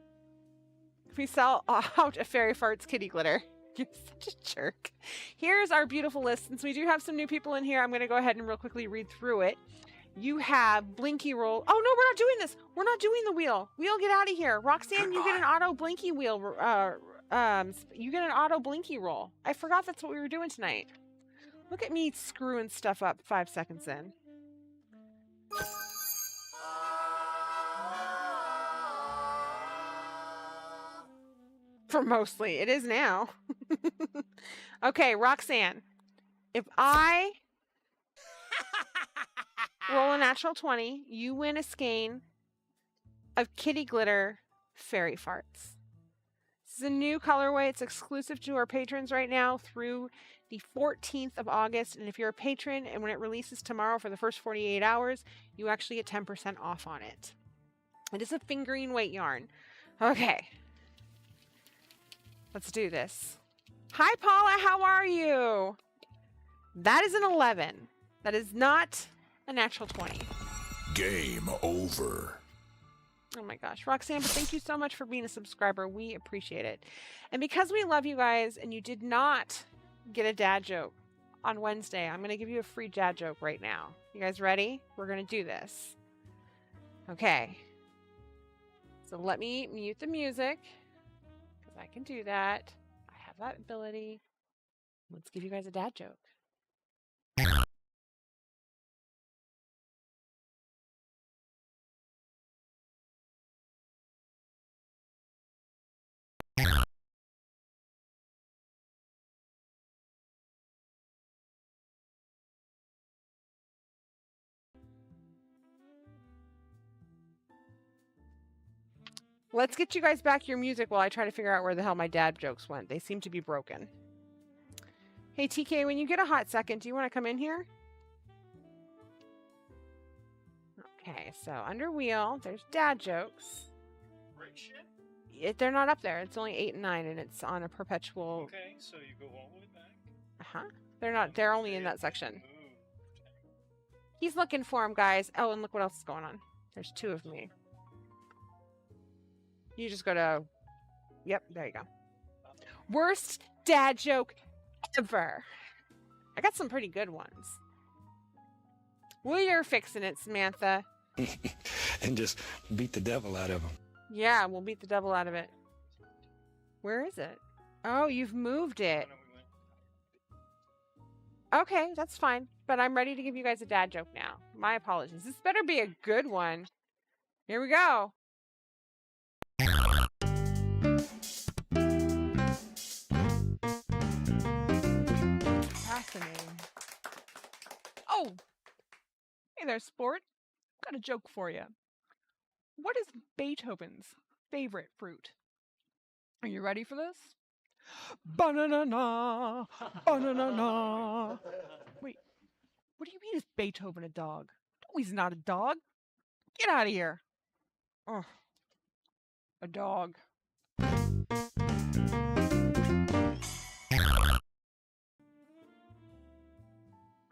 We sell out a Fairy Farts kitty glitter. You're such a jerk. Here's our beautiful list. Since we do have some new people in here, I'm going to go ahead and real quickly read through it. You have Blinky Roll. Oh, no, we're not doing this. We're not doing the wheel. Wheel, get out of here. Roxanne, you get an auto Blinky wheel. You get an auto Blinky roll. I forgot that's what we were doing tonight. Look at me screwing stuff up 5 seconds in. For mostly. It is now. Okay, Roxanne. If I roll a natural 20, you win a skein of kitty glitter fairy farts. This is a new colorway. It's exclusive to our patrons right now through the 14th of August. And if you're a patron and when it releases tomorrow for the first 48 hours, you actually get 10% off on it. It is a fingering weight yarn. Okay. Let's do this. Hi, Paula. How are you? That is an 11. That is not a natural 20. Game over. Oh my gosh. Roxanne, but thank you so much for being a subscriber. We appreciate it. And because we love you guys and you did not get a dad joke on Wednesday, I'm going to give you a free dad joke right now. You guys ready? We're going to do this. Okay. So let me mute the music because I can do that. I have that ability. Let's give you guys a dad joke. Let's get you guys back your music while I try to figure out where the hell my dad jokes went. They seem to be broken. Hey, TK, when you get a hot second, do you want to come in here? Okay, so under wheel, there's dad jokes. Great shit. They're not up there. It's only 8 and 9, and it's on a perpetual... Okay, so you go all the way back. Uh-huh. They're not. They're only in that section. Move. He's looking for them, guys. Oh, and look what else is going on. There's 2 of me. You just go to... Yep, there you go. Worst dad joke ever. I got some pretty good ones. Well, you're fixing it, Samantha. And just beat the devil out of him. Yeah, we'll beat the devil out of it. Where is it? Oh, you've moved it. Oh, no, we went. Okay, that's fine. But I'm ready to give you guys a dad joke now. My apologies. This better be a good one. Here we go. Fascinating. Oh! Hey there, sport. Got a joke for you. What is Beethoven's favorite fruit? Are you ready for this? Banana, banana. Wait, what do you mean is Beethoven a dog? No, he's not a dog. Get out of here. Oh, a dog.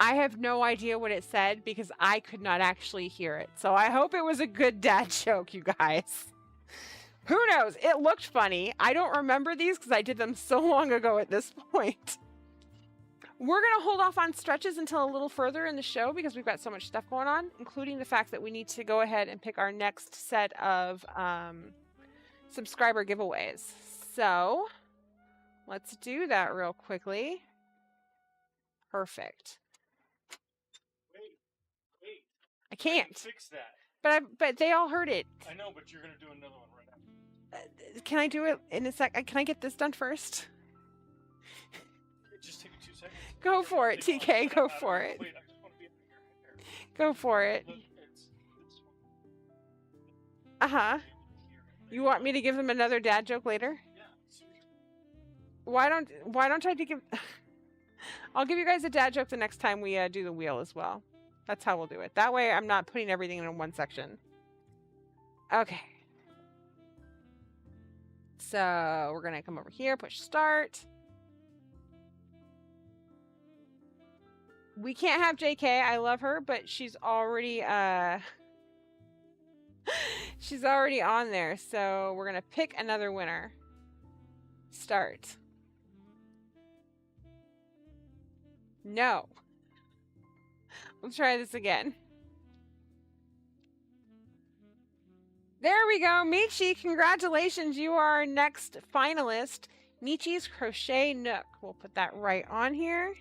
I have no idea what it said because I could not actually hear it. So I hope it was a good dad joke, you guys. Who knows? It looked funny. I don't remember these because I did them so long ago at this point. We're going to hold off on stretches until a little further in the show because we've got so much stuff going on, including the fact that we need to go ahead and pick our next set of subscriber giveaways. So let's do that real quickly. Perfect. Wait. I can't. Fix that. But they all heard it. I know, but you're gonna do another one right after. Can I do it in a sec? Can I get this done first? It just take 2 seconds. Go for it, Take TK. off. Go I don't for know. it. Wait, I just want to be under your hair. Go for it. Look, it's this one. Uh-huh. You want me to give them another dad joke later? Yeah. Seriously. Why don't I give... I'll give you guys a dad joke the next time we do the wheel as well. That's how we'll do it. That way I'm not putting everything in one section. Okay. So we're going to come over here, push start. We can't have JK. I love her, but she's already she's already on there. So we're going to pick another winner. Start. No. Let's try this again. There we go. Michi, congratulations. You are our next finalist. Michi's Crochet Nook. We'll put that right on here.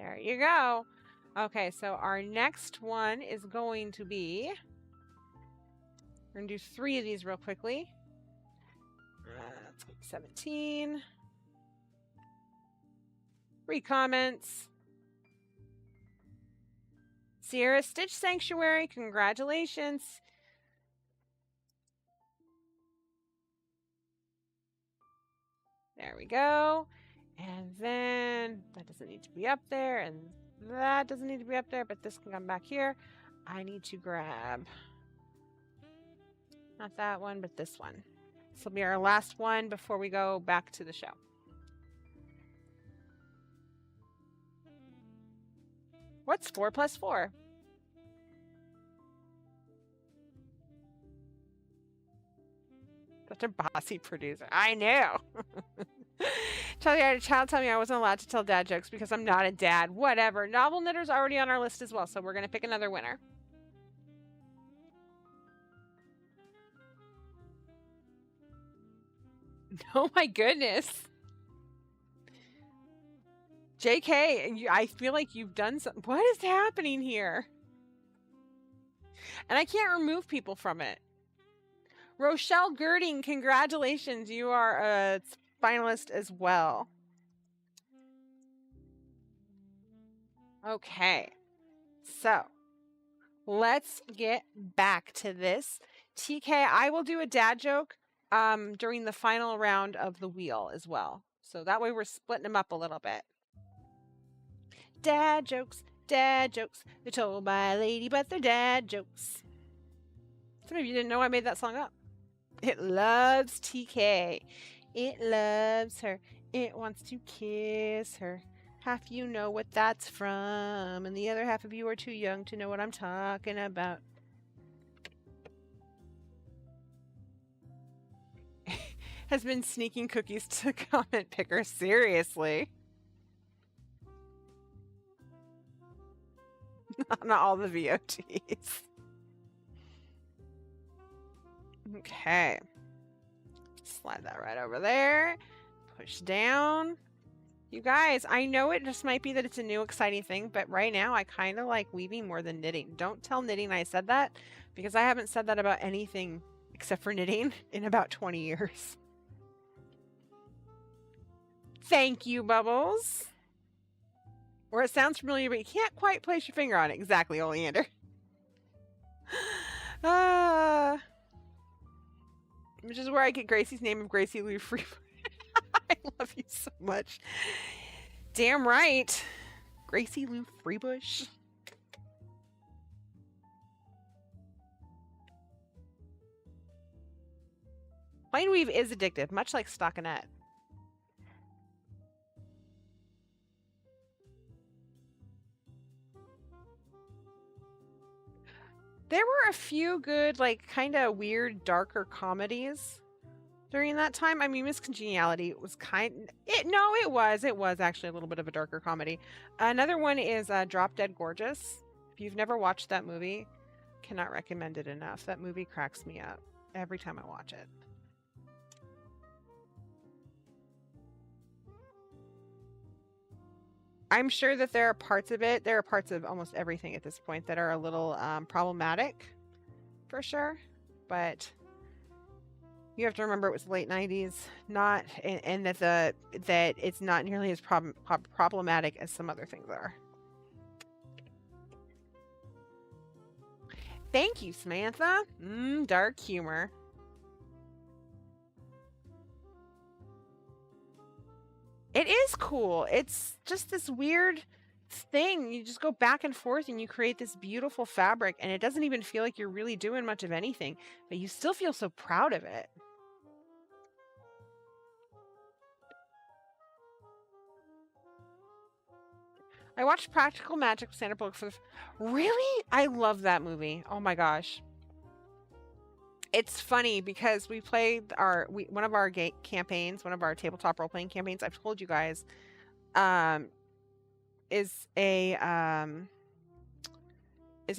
There you go. Okay, so our next one is going to be... We're going to do 3 of these real quickly. That's 17. 3 comments. Sierra Stitch Sanctuary, congratulations. There we go. And then that doesn't need to be up there, and that doesn't need to be up there, but this can come back here. I need to grab not that one, but this one. This will be our last one before we go back to the show. What's 4 plus 4? Such a bossy producer. I know. I had a child tell me I wasn't allowed to tell dad jokes because I'm not a dad. Whatever. Novel Knitter's already on our list as well, so we're going to pick another winner. Oh my goodness. JK, I feel like you've done something. What is happening here? And I can't remove people from it. Rochelle Girding, congratulations. You are a finalist as well. Okay. So, let's get back to this. TK, I will do a dad joke during the final round of the wheel as well. So that way we're splitting them up a little bit. Dad jokes, they're told by a lady, but they're dad jokes. Some of you didn't know I made that song up. It loves TK. It loves her. It wants to kiss her. Half you know what that's from, and the other half of you are too young to know what I'm talking about. Has been sneaking cookies to comment picker. Seriously. Not all the VOTs. Okay. Slide that right over there. Push down. You guys, I know it just might be that it's a new exciting thing, but right now I kind of like weaving more than knitting. Don't tell knitting I said that, because I haven't said that about anything except for knitting in about 20 years. Thank you, Bubbles. Or it sounds familiar, but you can't quite place your finger on it. Exactly, Oleander. Which is where I get Gracie's name of Gracie Lou Free. I love you so much. Damn right. Gracie Lou Freebush. Plain weave is addictive, much like stockinette. There were a few good, like, kind of weird, darker comedies during that time. I mean, Miss Congeniality was it was actually a little bit of a darker comedy. Another one is Drop Dead Gorgeous. If you've never watched that movie, cannot recommend it enough. That movie cracks me up every time I watch it. I'm sure that there are parts of almost everything at this point that are a little problematic, for sure. But you have to remember it was the late 90s, and that it's not nearly as problematic as some other things are. Thank you, Samantha. Dark humor. It is cool. It's just this weird thing. You just go back and forth and you create this beautiful fabric, and it doesn't even feel like you're really doing much of anything, but you still feel so proud of it. I watched Practical Magic with Sandra Bullock for Really? I love that movie. Oh my gosh. It's funny because we played one of our campaigns, one of our tabletop role-playing campaigns, I've told you guys, is a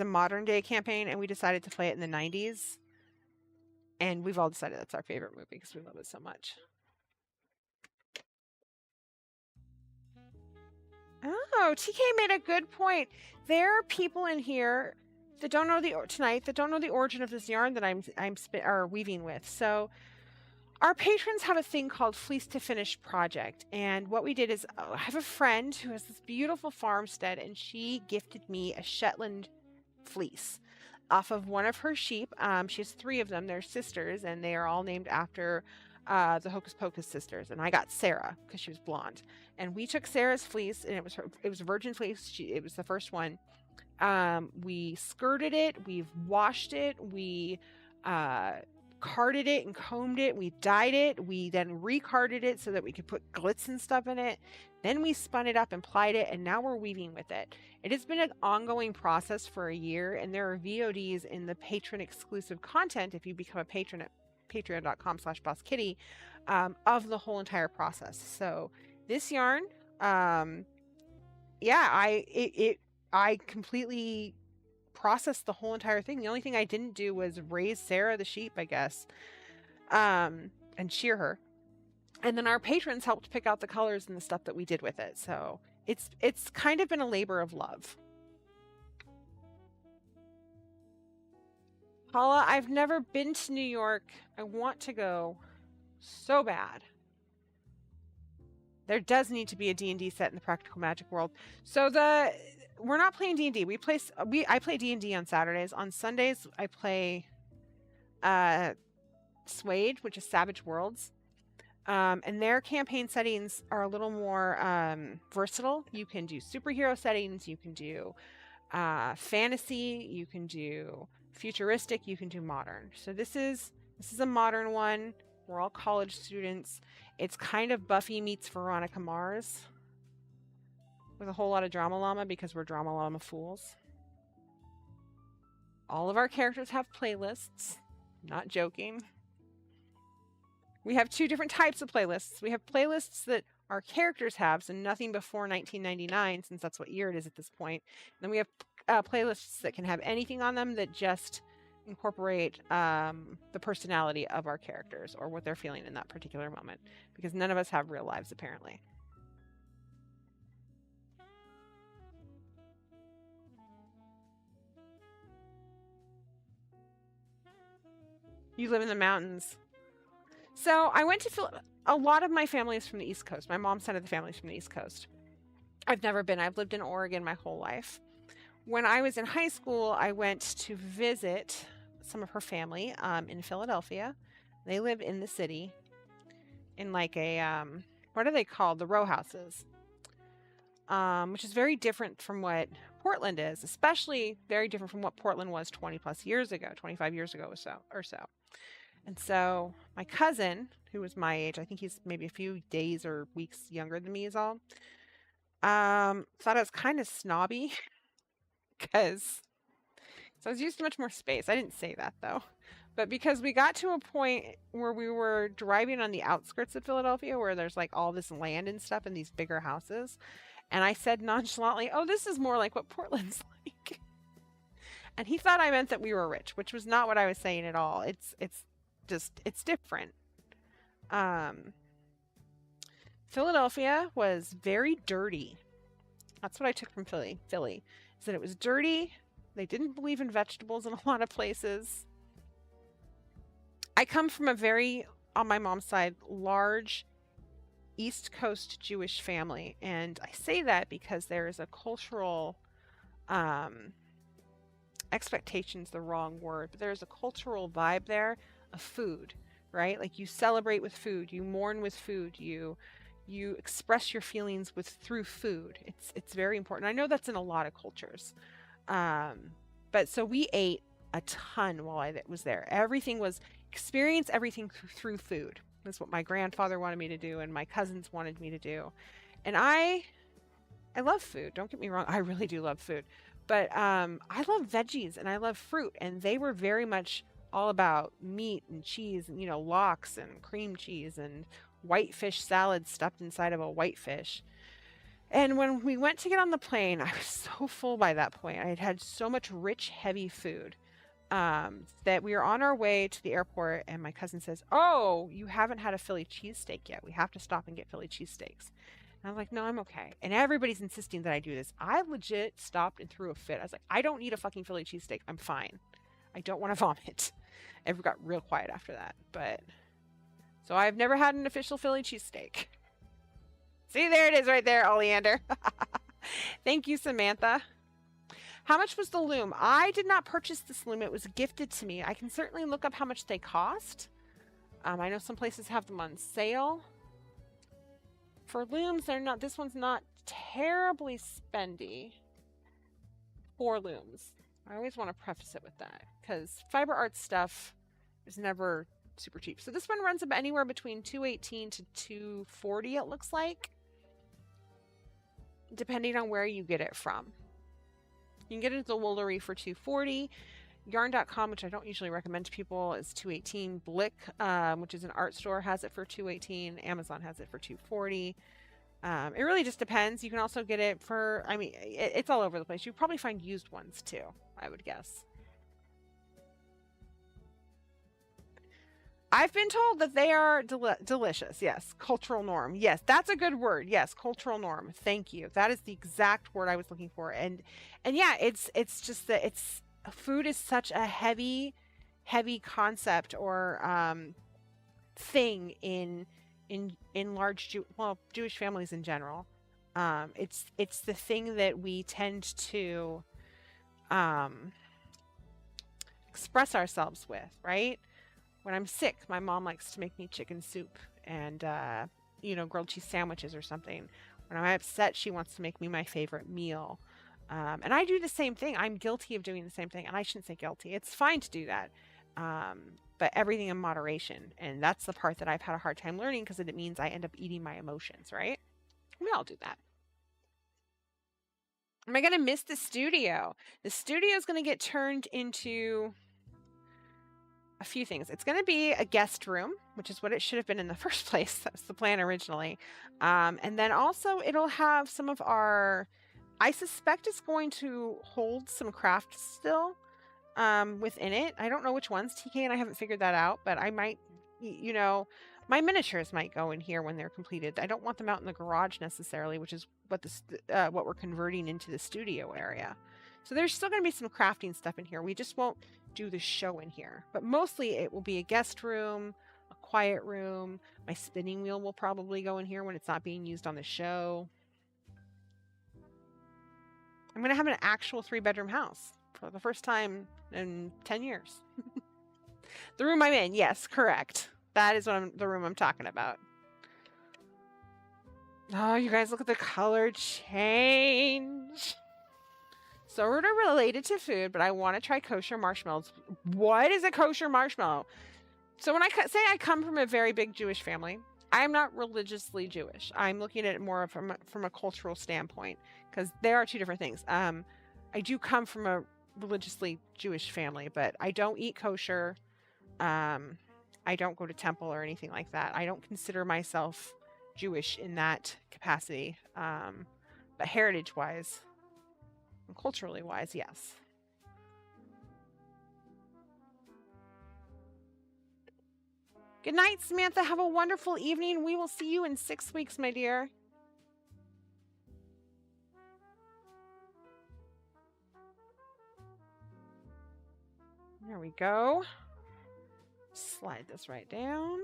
modern day campaign, and we decided to play it in the 90s. And we've all decided that's our favorite movie because we love it so much. Oh, TK made a good point. There are people in here that don't know the origin of this yarn that I'm weaving with. So our patrons have a thing called Fleece to Finish project, and what we did is I have a friend who has this beautiful farmstead, and she gifted me a Shetland fleece off of one of her sheep. She has 3 of them. They're sisters, and they are all named after the Hocus Pocus sisters. And I got Sarah because she was blonde. And we took Sarah's fleece, and it was virgin fleece. It was the first one. We skirted it, we've washed it, we carded it and combed it, we dyed it, we then recarded it so that we could put glitz and stuff in it. Then we spun it up and plied it, and now we're weaving with it. It has been an ongoing process for a year, and there are VODs in the patron-exclusive content if you become a patron at patreon.com/bosskitty of the whole entire process. So this yarn, I completely processed the whole entire thing. The only thing I didn't do was raise Sarah the sheep, I guess, and shear her. And then our patrons helped pick out the colors and the stuff that we did with it. So it's kind of been a labor of love. Paula, I've never been to New York. I want to go so bad. There does need to be a D&D set in the Practical Magic world. So we're not playing D&D. I play D&D on Saturdays. On Sundays, I play Suede, which is Savage Worlds. And their campaign settings are a little more versatile. You can do superhero settings. You can do fantasy. You can do futuristic. You can do modern. So this is a modern one. We're all college students. It's kind of Buffy meets Veronica Mars with a whole lot of drama llama because we're drama llama fools. All of our characters have playlists. Not joking. We have 2 different types of playlists. We have playlists that our characters have, so nothing before 1999, since that's what year it is at this point. And then we have playlists that can have anything on them that just incorporate the personality of our characters or what they're feeling in that particular moment, because none of us have real lives apparently. You live in the mountains. So I went to a lot of my family is from the East Coast. My mom's side of the family is from the East Coast. I've never been. I've lived in Oregon my whole life. When I was in high school, I went to visit some of her family in Philadelphia. They live in the city in like a, what are they called? The row houses, which is very different from what Portland is, especially very different from what Portland was 20 plus years ago, 25 years ago or so. And so my cousin, who was my age, I think he's maybe a few days or weeks younger than me is all, thought I was kind of snobby because I was used to much more space. I didn't say that though. But because we got to a point where we were driving on the outskirts of Philadelphia where there's like all this land and stuff and these bigger houses. And I said nonchalantly, oh, this is more like what Portland's like. And he thought I meant that we were rich, which was not what I was saying at all. It's different. Philadelphia was very dirty. That's what I took from Philly. Is that it was dirty. They didn't believe in vegetables in a lot of places. I come from a very, on my mom's side, large East Coast Jewish family. And I say that because there is a cultural, expectation's the wrong word, but there's a cultural vibe there of food, right? Like you celebrate with food, you mourn with food, you express your feelings through food. It's very important. I know that's in a lot of cultures. But so we ate a ton while I was there. Experience everything through food. That's what my grandfather wanted me to do and my cousins wanted me to do. And I love food. Don't get me wrong. I really do love food. But I love veggies and I love fruit. And they were very much all about meat and cheese and, lox and cream cheese and white fish salad stuffed inside of a white fish. And when we went to get on the plane, I was so full by that point. I had had so much rich, heavy food that we were on our way to the airport, and my cousin says, oh, you haven't had a Philly cheesesteak yet. We have to stop and get Philly cheesesteaks. And I was like, no, I'm okay. And everybody's insisting that I do this. I legit stopped and threw a fit. I was like, I don't need a fucking Philly cheesesteak. I'm fine. I don't want to vomit. Everyone got real quiet after that. But so I've never had an official Philly cheesesteak. See, there it is right there, Oleander. Thank you, Samantha. How much was the loom? I did not purchase this loom. It was gifted to me. I can certainly look up how much they cost. I know some places have them on sale. For looms, they're not. This one's not terribly spendy for looms. I always want to preface it with that because fiber art stuff is never super cheap. So this one runs about anywhere between $218 to $240. It looks like, depending on where you get it from. You can get it at the Woolery for $240. Yarn.com, which I don't usually recommend to people, is $218. Blick, which is an art store, has it for $218. Amazon has it for $240. It really just depends. You can also get it for, I mean, it's all over the place. You probably find used ones too, I would guess. I've been told that they are delicious. Yes. Cultural norm. Yes. That's a good word. Yes. Cultural norm. Thank you. That is the exact word I was looking for. And yeah, it's just that food is such a heavy concept or thing in large Jewish families in general. It's the thing that we tend to express ourselves with, right? When I'm sick, my mom likes to make me chicken soup and grilled cheese sandwiches or something. When I'm upset, she wants to make me my favorite meal. And I do the same thing. I'm guilty of doing the same thing. And I shouldn't say guilty. It's fine to do that. But everything in moderation. And that's the part that I've had a hard time learning because it means I end up eating my emotions, right? We all do that. Am I going to miss the studio? The studio is going to get turned into a few things. It's going to be a guest room, which is what it should have been in the first place. That was the plan originally. And then also it'll have some of our... I suspect it's going to hold some crafts still within it. I don't know which ones, TK, and I haven't figured that out, but I might, my miniatures might go in here when they're completed. I don't want them out in the garage necessarily, which is what we're converting into the studio area. So there's still going to be some crafting stuff in here. We just won't do the show in here, but mostly it will be a guest room, a quiet room. My spinning wheel will probably go in here when it's not being used on the show. I'm going to have an actual 3-bedroom house for the first time in 10 years. The room I'm in. Yes, correct. That is the room I'm talking about. Oh, you guys, look at the color change. Sort of related to food, but I want to try kosher marshmallows. What is a kosher marshmallow? So when I say I come from a very big Jewish family, I'm not religiously Jewish. I'm looking at it more from a cultural standpoint because there are two different things. I do come from a religiously Jewish family, but I don't eat kosher. I don't go to temple or anything like that. I don't consider myself Jewish in that capacity. But heritage-wise and culturally-wise, yes. Good night, Samantha. Have a wonderful evening. We will see you in 6 weeks, my dear. There we go. Slide this right down.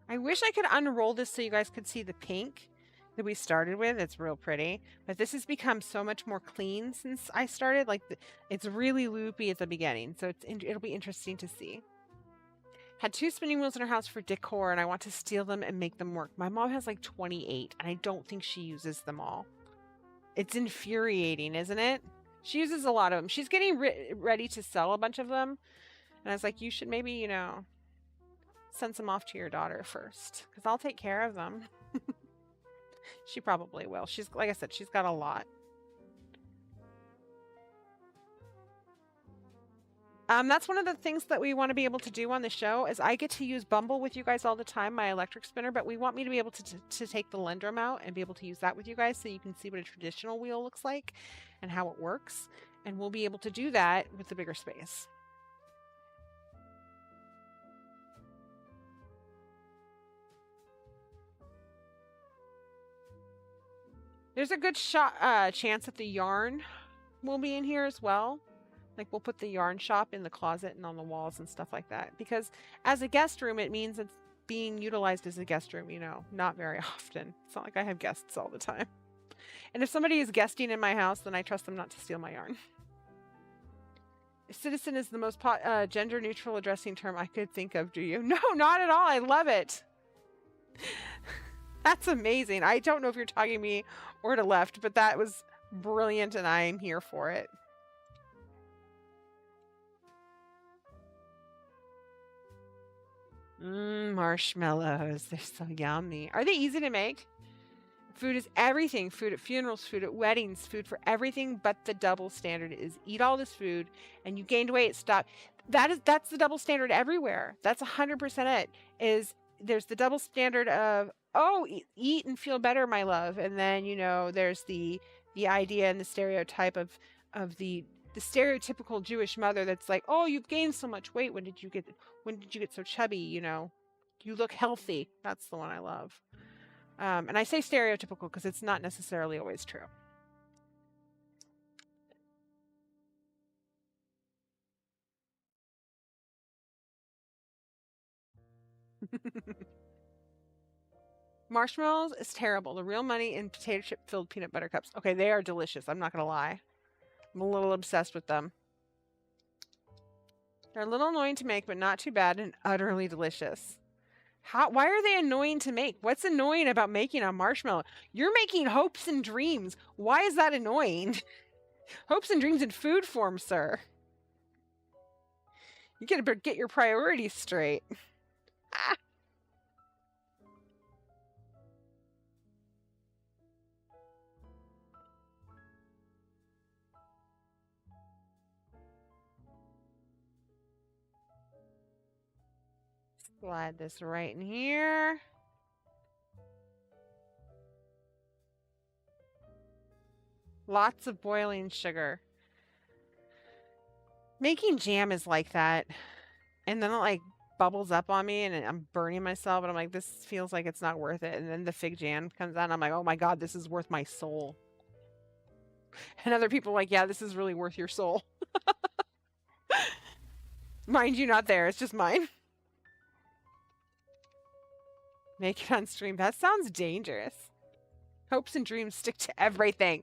I wish I could unroll this so you guys could see the pink that we started with. It's real pretty, but this has become so much more clean since I started. Like it's really loopy at the beginning, so it'll be interesting to see. Had 2 spinning wheels in her house for decor, and I want to steal them and make them work. My mom has like 28, and I don't think she uses them all. It's infuriating, isn't it? She uses a lot of them. She's getting ready to sell a bunch of them, and I was like, you should maybe, send some off to your daughter first, because I'll take care of them. She probably will. She's, like I said, she's got a lot. That's one of the things that we want to be able to do on the show is I get to use Bumble with you guys all the time, my electric spinner, but we want me to be able to take the Lendrum out and be able to use that with you guys so you can see what a traditional wheel looks like and how it works. And we'll be able to do that with the bigger space. There's a good chance that the yarn will be in here as well. Like we'll put the yarn shop in the closet and on the walls and stuff like that. Because as a guest room, it means it's being utilized as a guest room, you know, not very often. It's not like I have guests all the time. And if somebody is guesting in my house, then I trust them not to steal my yarn. Citizen is the most gender-neutral addressing term I could think of, do you? No, not at all. I love it. That's amazing. I don't know if you're talking to me or to left, but that was brilliant and I'm here for it. Marshmallows. They're so yummy. Are they easy to make? Food is everything. Food at funerals, food at weddings, food for everything but the double standard is eat all this food and you gained weight, stop. That's the double standard everywhere. That's 100% it. There's the double standard of, oh, eat and feel better, my love. And then, you know, there's the idea and the stereotype of the stereotypical Jewish mother that's like, oh, you've gained so much weight. When did you get so chubby? You know, you look healthy. That's the one I love. And I say stereotypical because it's not necessarily always true. Marshmallows is terrible. The real money in potato chip filled peanut butter cups. Okay, they are delicious. I'm not going to lie. I'm a little obsessed with them. They're a little annoying to make, but not too bad and utterly delicious. Why are they annoying to make? What's annoying about making a marshmallow? You're making hopes and dreams. Why is that annoying? Hopes and dreams in food form, sir. You gotta get your priorities straight. Ah. Slide this right in here. Lots of boiling sugar. Making jam is like that. And then it like bubbles up on me and I'm burning myself and I'm like, this feels like it's not worth it. And then the fig jam comes out and I'm like, oh my God, this is worth my soul. And other people are like, yeah, this is really worth your soul. Mind you, not there. It's just mine. Make it on stream. That sounds dangerous. Hopes and dreams stick to everything.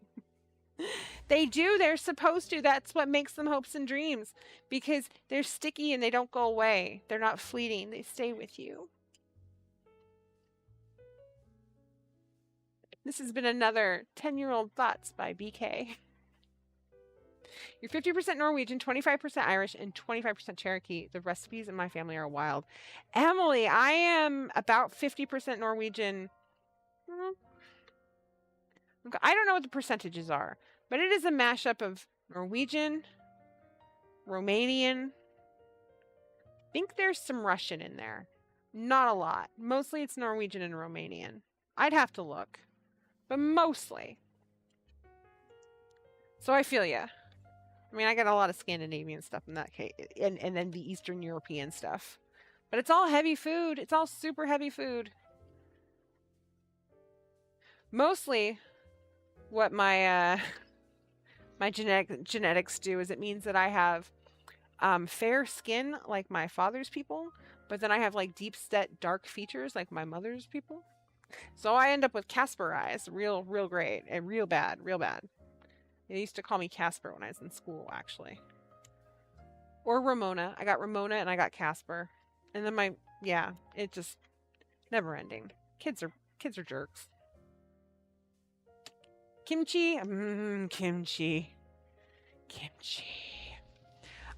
They do. They're supposed to. That's what makes them hopes and dreams. Because they're sticky and they don't go away. They're not fleeting. They stay with you. This has been another 10-year-old Thoughts by BK. You're 50% Norwegian, 25% Irish, and 25% Cherokee. The recipes in my family are wild. Emily, I am about 50% Norwegian. I don't know what the percentages are, but it is a mashup of Norwegian, Romanian. I think there's some Russian in there. Not a lot. Mostly it's Norwegian and Romanian. I'd have to look, but mostly. So I feel ya. I mean, I got a lot of Scandinavian stuff in that case, and then the Eastern European stuff. But it's all heavy food. It's all super heavy food. Mostly, what my my genetics do is it means that I have fair skin like my father's people, but then I have like deep set dark features like my mother's people. So I end up with Casper eyes, real great and real bad. They used to call me Casper when I was in school, actually. Or Ramona. I got Ramona and I got Casper. And then it just never ending. Kids are jerks. Kimchi. Kimchi.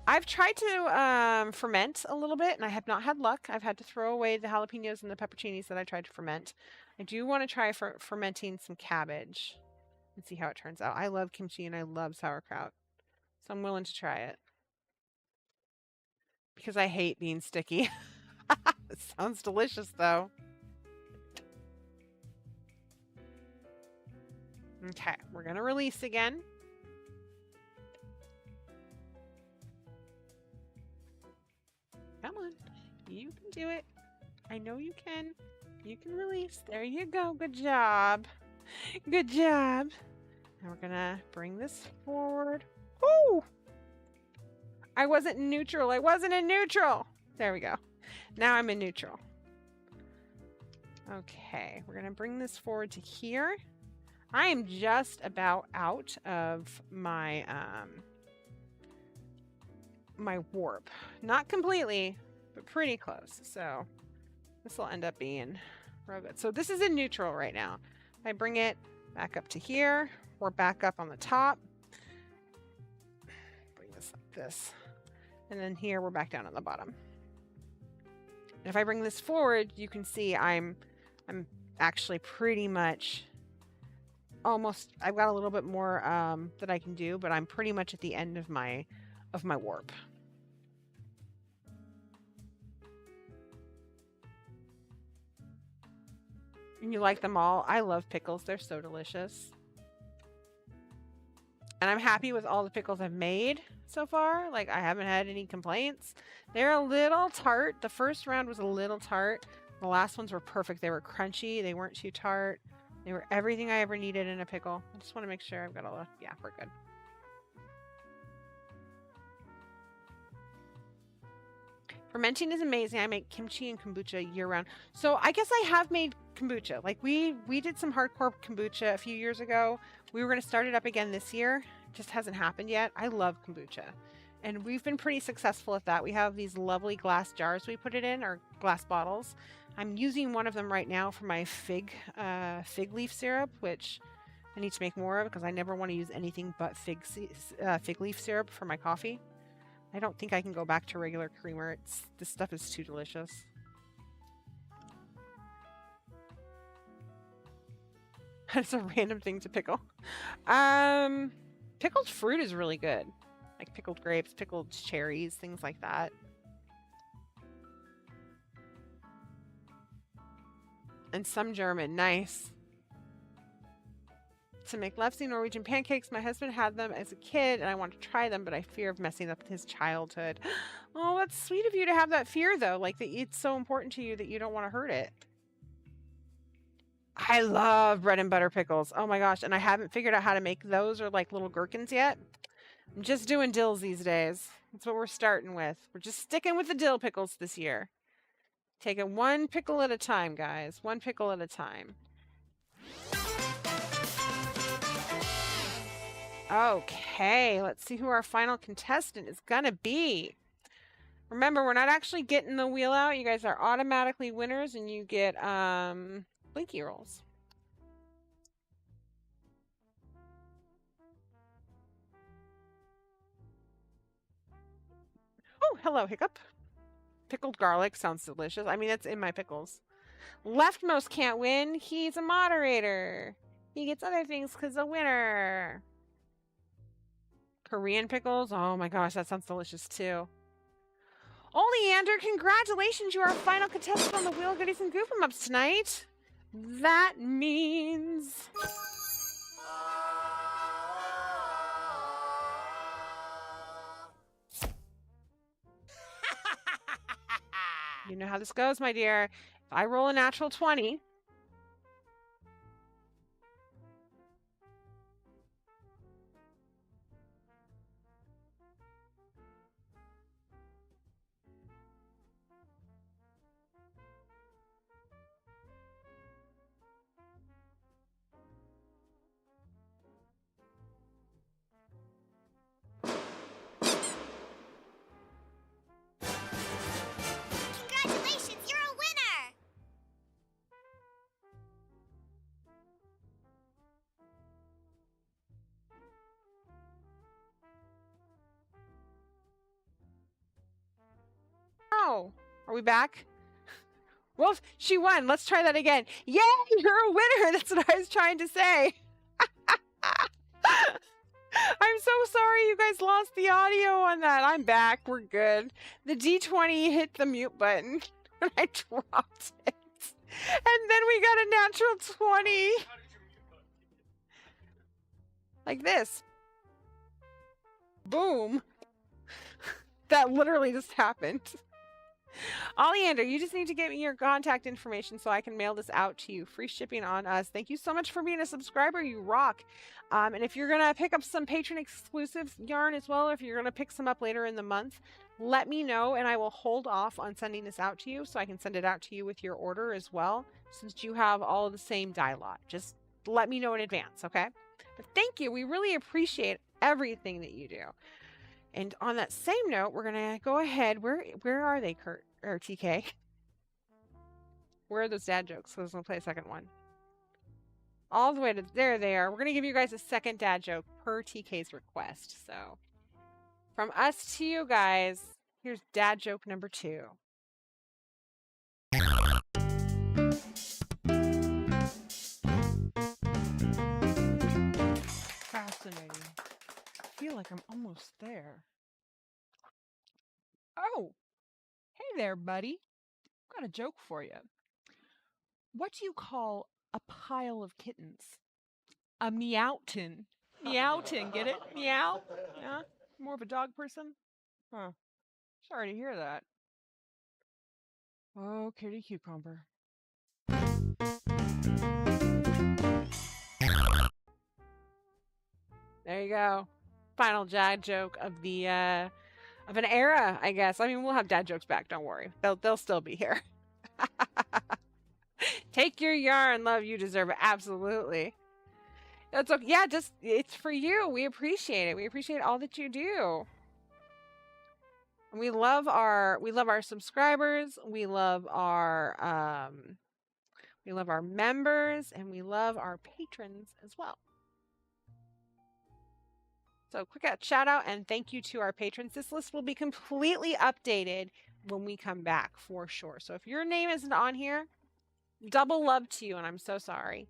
I've tried to ferment a little bit and I have not had luck. I've had to throw away the jalapenos and the pepperoncinis that I tried to ferment. I do want to try fermenting some cabbage. And see how it turns out. I love kimchi and I love sauerkraut. So I'm willing to try it. Because I hate being sticky. It sounds delicious though. Okay, we're going to release again. Come on. You can do it. I know you can. You can release. There you go. Good job. Good job. Now we're gonna bring this forward. Oh! I wasn't in neutral. I wasn't in neutral. There we go. Now I'm in neutral. Okay, we're gonna bring this forward to here. I am just about out of my my warp. Not completely, but pretty close. So this will end up being real good. So this is in neutral right now. I bring it back up to here. We're back up on the top. Bring this like this. And then here we're back down on the bottom. And if I bring this forward, you can see I'm actually pretty much almost, I've got a little bit more that I can do, but I'm pretty much at the end of my warp. And you like them all? I love pickles. They're so delicious. And I'm happy with all the pickles I've made so far. Like, I haven't had any complaints. They're a little tart. The first round was a little tart. The last ones were perfect. They were crunchy. They weren't too tart. They were everything I ever needed in a pickle. I just want to make sure I've got all the... Yeah, we're good. Fermenting is amazing. I make kimchi and kombucha year-round. So I guess I have made kombucha. Like, we did some hardcore kombucha a few years ago. We were going to start it up again this year. It just hasn't happened yet. I love kombucha. And we've been pretty successful at that. We have these lovely glass jars we put it in, or glass bottles. I'm using one of them right now for my fig leaf syrup, which I need to make more of because I never want to use anything but fig leaf syrup for my coffee. I don't think I can go back to regular creamer. This stuff is too delicious. That's a random thing to pickle. Pickled fruit is really good. Like pickled grapes, pickled cherries, things like that. And some German. Nice. To make lefty Norwegian pancakes. My husband had them as a kid and I want to try them, but I fear of messing up his childhood. Oh, that's sweet of you to have that fear, though. Like, that it's so important to you that you don't want to hurt it. I love bread and butter pickles. Oh my gosh. And I haven't figured out how to make those or like little gherkins yet. I'm just doing dills these days. That's what we're starting with. We're just sticking with the dill pickles this year. Taking one pickle at a time, guys. One pickle at a time. Okay, let's see who our final contestant is gonna be. Remember, we're not actually getting the wheel out. You guys are automatically winners and you get blinky rolls. Oh, hello, Hiccup. Pickled garlic sounds delicious. I mean, that's in my pickles. Leftmost can't win. He's a moderator. He gets other things because a winner. Korean pickles. Oh my gosh, that sounds delicious too. Oh, Leander, congratulations. You are our final contestant on the Wheel Goodies and Goof 'em Ups tonight. That means... You know how this goes, my dear. If I roll a natural 20... Congratulations, you're a winner! Oh, are we back? Well, she won. Let's try that again. Yay, you're a winner. That's what I was trying to say. I'm so sorry you guys lost the audio on that. I'm back. We're good. The D20 hit the mute button when I dropped it. And then we got a natural 20. Like this. Boom. That literally just happened. Oleander, you just need to get me your contact information so I can mail this out to you. Free shipping on us. Thank you so much for being a subscriber. You rock. And if you're going to pick up some patron-exclusive yarn as well, or if you're going to pick some up later in the month, let me know and I will hold off on sending this out to you so I can send it out to you with your order as well, since you have all of the same dye lot. Just let me know in advance, okay? But thank you. We really appreciate everything that you do. And on that same note, we're going to go ahead. Where are they, Kurt? Or TK? Where are those dad jokes? So I was going to play a second one. All the way to there they are. We're going to give you guys a second dad joke per TK's request. So from us to you guys, here's dad joke number 2. Fascinating. I feel like I'm almost there. Oh, hey there, buddy. I've got a joke for you. What do you call a pile of kittens? A meowton. Meowton, get it? Meow? Yeah? More of a dog person? Huh. Sorry to hear that. Oh, kitty cucumber. There you go. Final dad joke of the of an era, I guess. I mean, we'll have dad jokes back. Don't worry. They'll still be here. Take your yarn, love. You deserve it. Absolutely. That's okay. Yeah, just it's for you. We appreciate it. We appreciate all that you do. And we love our subscribers. We love our members, and we love our patrons as well. So quick shout out and thank you to our patrons. This list will be completely updated when we come back for sure. So if your name isn't on here, double love to you, and I'm so sorry.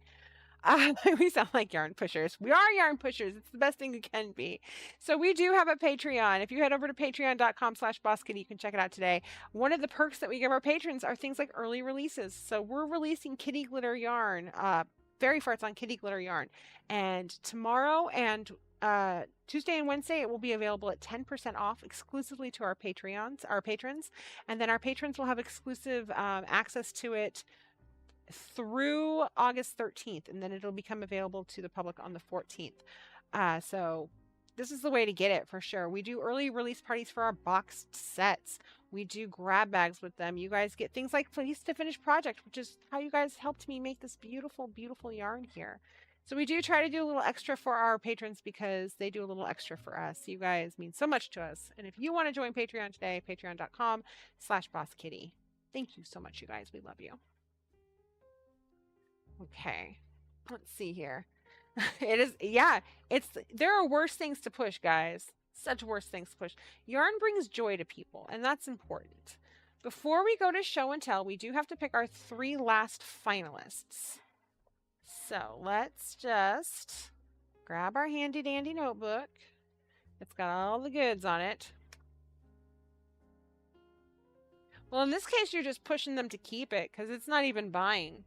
We sound like yarn pushers. We are yarn pushers. It's the best thing it can be. So we do have a Patreon. If you head over to patreon.com/BossKitty, you can check it out today. One of the perks that we give our patrons are things like early releases. So we're releasing kitty glitter yarn, fairy farts on kitty glitter yarn. And tomorrow and Tuesday and Wednesday, it will be available at 10% off exclusively to our patrons. And then our patrons will have exclusive access to it through August 13th, and then it'll become available to the public on the 14th. So this is the way to get it for sure. We do early release parties for our boxed sets. We do grab bags with them. You guys get things like Fleece to Finish Project, which is how you guys helped me make this beautiful, beautiful yarn here. So we do try to do a little extra for our patrons because they do a little extra for us. You guys mean so much to us. And if you want to join Patreon today, patreon.com/BossKitty. Thank you so much, you guys. We love you. Okay, let's see here. There are worse things to push, guys. Such worse things to push. Yarn brings joy to people, and that's important. Before we go to show and tell, we do have to pick our 3 last finalists. So let's just grab our handy dandy notebook. It's got all the goods on it. Well, in this case, you're just pushing them to keep it because it's not even buying.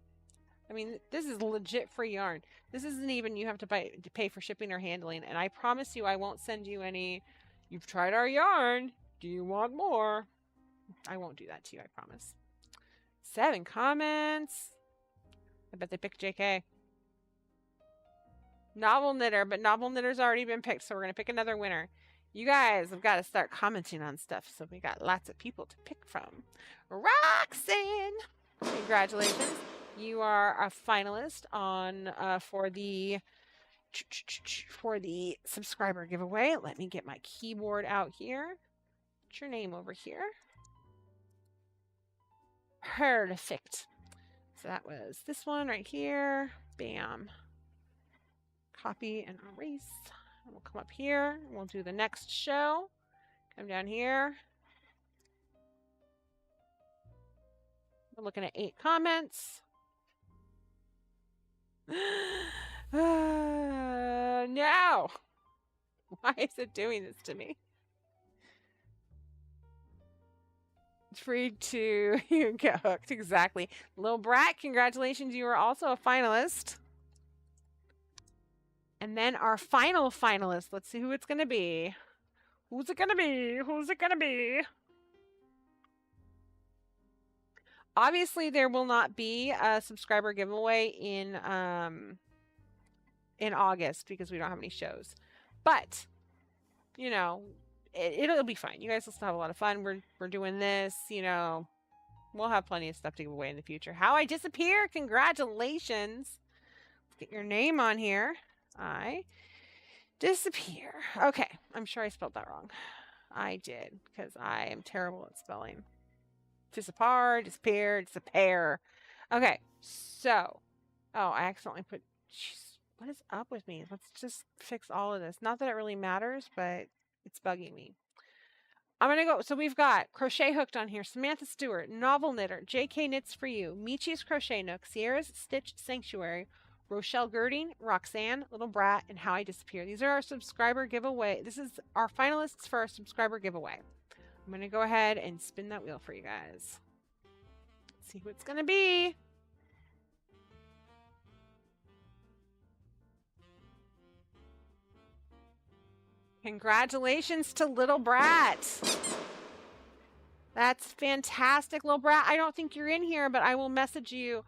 I mean, this is legit free yarn. This isn't even you have to pay for shipping or handling. And I promise you, I won't send you any, you've tried our yarn. Do you want more? I won't do that to you, I promise. 7 comments. I bet they picked JK. Novel Knitter, but Novel Knitter's already been picked, so we're going to pick another winner. You guys have got to start commenting on stuff, so we got lots of people to pick from. Roxanne! Congratulations. You are a finalist on for the subscriber giveaway. Let me get my keyboard out here. Put your name over here. Perfect. So that was this one right here. Bam. Copy and erase. And we'll come up here. And we'll do the next show. Come down here. We're looking at 8 comments. No! Why is it doing this to me? It's free to get hooked. Exactly. Lil Brat, congratulations. You are also a finalist. And then our final finalist. Let's see who it's going to be. Who's it going to be? Who's it going to be? Obviously, there will not be a subscriber giveaway in August because we don't have any shows. But, you know, it'll be fine. You guys will still have a lot of fun. We're doing this, you know. We'll have plenty of stuff to give away in the future. How I Disappear! Congratulations! Let's get your name on here. I Disappear. Okay, I'm sure I spelled that wrong. I did, because I am terrible at spelling. Disappear. Okay, so. Oh, I accidentally put. Jeez, what is up with me? Let's just fix all of this. Not that it really matters, but it's bugging me. I'm going to go. So we've got Crochet Hooked on here. Samantha Stewart, Novel Knitter, JK Knits For You, Michi's Crochet Nook, Sierra's Stitch Sanctuary, Rochelle Girding, Roxanne, Little Brat, and How I Disappear. These are our subscriber giveaway. This is our finalists for our subscriber giveaway. I'm going to go ahead and spin that wheel for you guys. See who it's going to be. Congratulations to Little Brat. That's fantastic, Little Brat. I don't think you're in here, but I will message you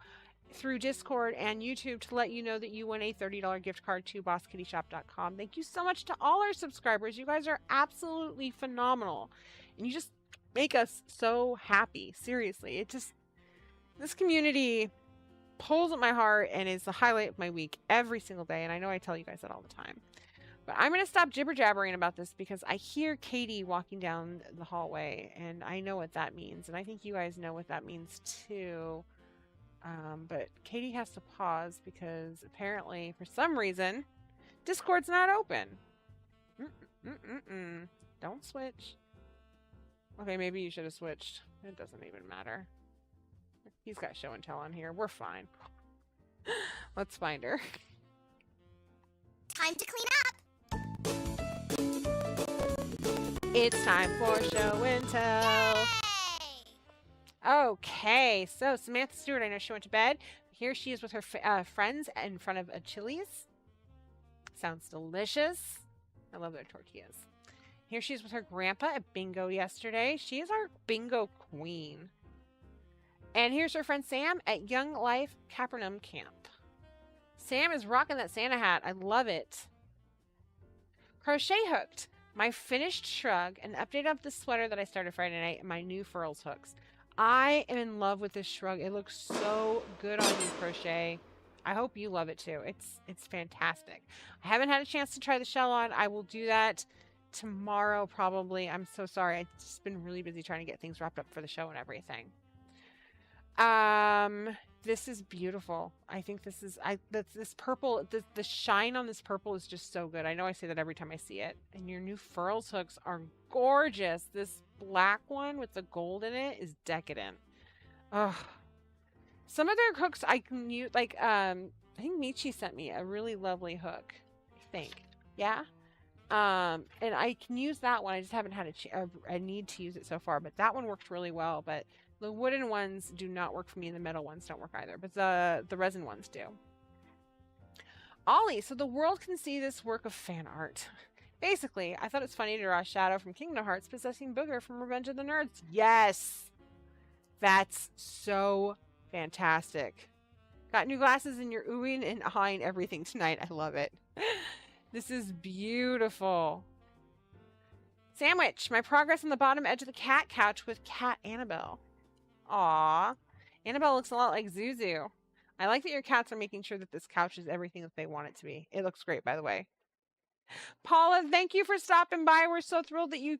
through Discord and YouTube to let you know that you won a $30 gift card to BossKittyShop.com. Thank you so much to all our subscribers. You guys are absolutely phenomenal. And you just make us so happy. Seriously. This community pulls at my heart and is the highlight of my week every single day. And I know I tell you guys that all the time. But I'm going to stop jibber-jabbering about this because I hear Katie walking down the hallway, and I know what that means. And I think you guys know what that means, too. But Katie has to pause because apparently, for some reason, Discord's not open. Don't switch. Okay, maybe you should have switched. It doesn't even matter. He's got show and tell on here. We're fine. Let's find her. Time to clean up. It's time for show and tell. Yay! Okay, so Samantha Stewart, I know she went to bed. Here she is with her friends in front of a Chili's. Sounds delicious. I love their tortillas. Here she is with her grandpa at bingo yesterday. She is our bingo queen. And here's her friend Sam at Young Life Capernaum Camp. Sam is rocking that Santa hat. I love it. Crochet Hooked. My finished shrug, an update of the sweater that I started Friday night, and my new furls hooks. I am in love with this shrug. It looks so good on you, Crochet. I hope you love it too. It's fantastic. I haven't had a chance to try the shell on. I will do that tomorrow probably. I'm so sorry. I've just been really busy trying to get things wrapped up for the show and everything. This is beautiful. I think this is this purple, the shine on this purple is just so good. I know I say that every time I see it. And your new furls hooks are gorgeous. This black one with the gold in it is decadent. Ugh. Some of their hooks I can use, like I think Michi sent me a really lovely hook. I think. Yeah. And I can use that one. I just haven't had a need to use it so far, but that one worked really well. But the wooden ones do not work for me, and the metal ones don't work either. But the resin ones do. Ollie, so the world can see this work of fan art. Basically, I thought it's funny to draw Shadow from Kingdom Hearts possessing Booger from Revenge of the Nerds. Yes! That's so fantastic. Got new glasses and you're oohing and ahhing everything tonight. I love it. This is beautiful. Sandwich, my progress on the bottom edge of the cat couch with Cat Annabelle. Aww. Annabelle looks a lot like Zuzu. I like that your cats are making sure that this couch is everything that they want it to be. It looks great, by the way. Paula, thank you for stopping by. We're so thrilled that you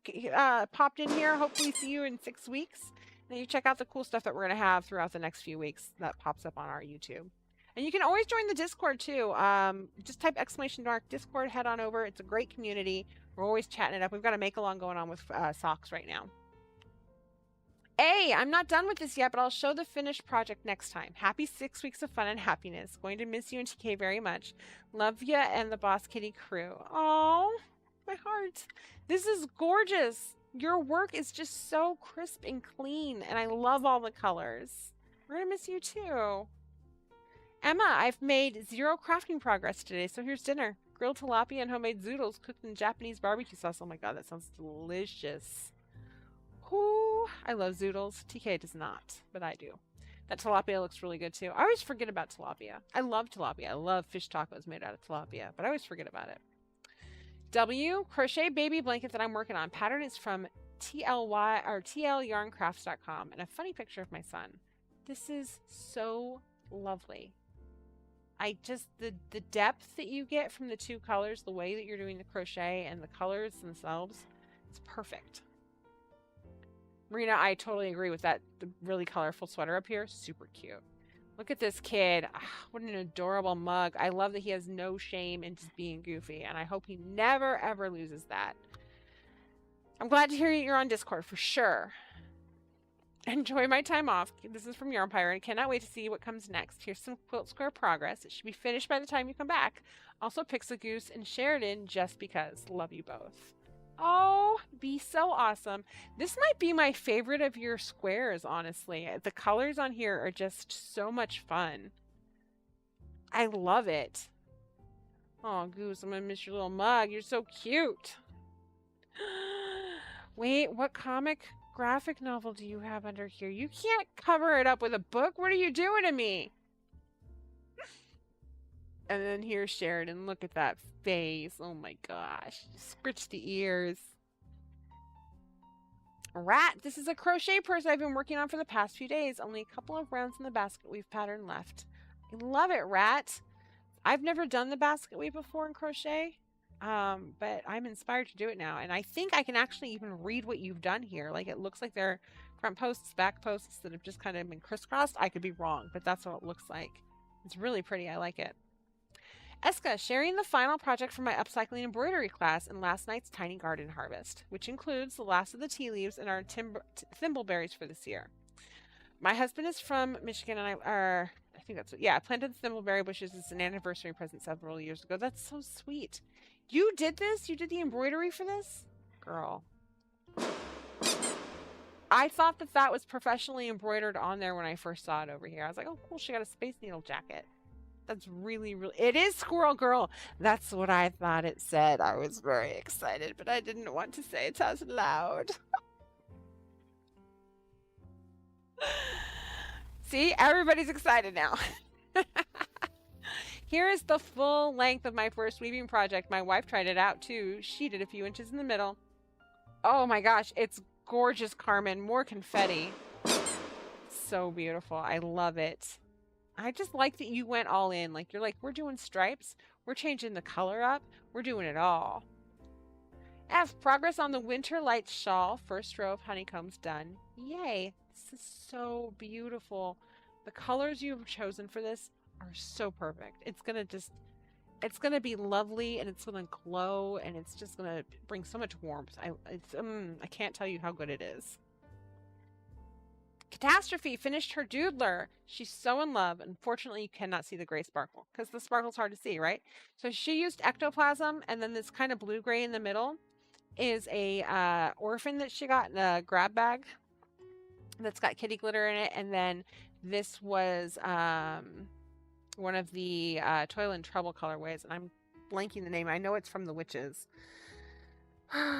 popped in here. Hopefully see you in 6 weeks. And you check out the cool stuff that we're going to have throughout the next few weeks that pops up on our YouTube. And you can always join the Discord, too. Just type !Discord, head on over. It's a great community. We're always chatting it up. We've got a make-along going on with socks right now. Hey, I'm not done with this yet, but I'll show the finished project next time. Happy 6 weeks of fun and happiness. Going to miss you and TK very much. Love ya and the Boss Kitty crew. Oh, my heart. This is gorgeous. Your work is just so crisp and clean, and I love all the colors. We're going to miss you too. Emma, I've made 0 crafting progress today, so here's dinner. Grilled tilapia and homemade zoodles cooked in Japanese barbecue sauce. Oh my god, that sounds delicious. Ooh, I love zoodles. TK does not, but I do. That tilapia looks really good too. I always forget about tilapia. I love tilapia. I love fish tacos made out of tilapia, but I always forget about it. W, crochet baby blanket that I'm working on. Pattern is from TLY or tlyarncrafts.com, and a funny picture of my son. This is so lovely. I just, the depth that you get from the two colors, the way that you're doing the crochet and the colors themselves, it's perfect. Marina, I totally agree with that. The really colorful sweater up here, super cute. Look at this kid. Ah, what an adorable mug. I love that he has no shame in just being goofy, and I hope he never, ever loses that. I'm glad to hear you're on Discord for sure. Enjoy my time off. This is from Yarn Pirate. Cannot wait to see what comes next. Here's some Quilt Square progress. It should be finished by the time you come back. Also, Pixel Goose and Sheridan, just because. Love you both. Oh, be so awesome. This might be my favorite of your squares, honestly. The colors on here are just so much fun. I love it. Oh, Goose, I'm gonna miss your little mug. You're so cute. Wait, what comic graphic novel do you have under here? You can't cover it up with a book. What are you doing to me? And then here's Sheridan. Look at that face. Oh my gosh. Scritch the ears. Rat, this is a crochet purse I've been working on for the past few days. Only a couple of rounds in the basket weave pattern left. I love it, Rat. I've never done the basket weave before in crochet, but I'm inspired to do it now. And I think I can actually even read what you've done here. Like, it looks like they're front posts, back posts that have just kind of been crisscrossed. I could be wrong, but that's what it looks like. It's really pretty. I like it. Eska, sharing the final project from my upcycling embroidery class in last night's tiny garden harvest, which includes the last of the tea leaves and our thimbleberries for this year. My husband is from Michigan, and I think that's what, yeah, I planted the thimbleberry bushes as an anniversary present several years ago. That's so sweet. You did this? You did the embroidery for this? Girl. I thought that that was professionally embroidered on there when I first saw it over here. I was like, oh, cool, she got a Space Needle jacket. That's really, really... It is Squirrel Girl. That's what I thought it said. I was very excited, but I didn't want to say it out loud. See? Everybody's excited now. Here is the full length of my first weaving project. My wife tried it out, too. She did a few inches in the middle. Oh, my gosh. It's gorgeous, Carmen. More confetti. So beautiful. I love it. I just like that you went all in. Like, you're like, we're doing stripes. We're changing the color up. We're doing it all. F, progress on the Winter Lights shawl. First row of honeycombs done. Yay. This is so beautiful. The colors you've chosen for this are so perfect. It's going to be lovely, and it's going to glow, and it's just going to bring so much warmth. I can't tell you how good it is. Catastrophe finished her doodler. She's so in love. Unfortunately, you cannot see the gray sparkle because the sparkle's hard to see, right? So she used ectoplasm, and then this kind of blue-gray in the middle is a orphan that she got in a grab bag that's got kitty glitter in it. And then this was one of the Toil and Trouble colorways, and I'm blanking the name. I know it's from the Witches.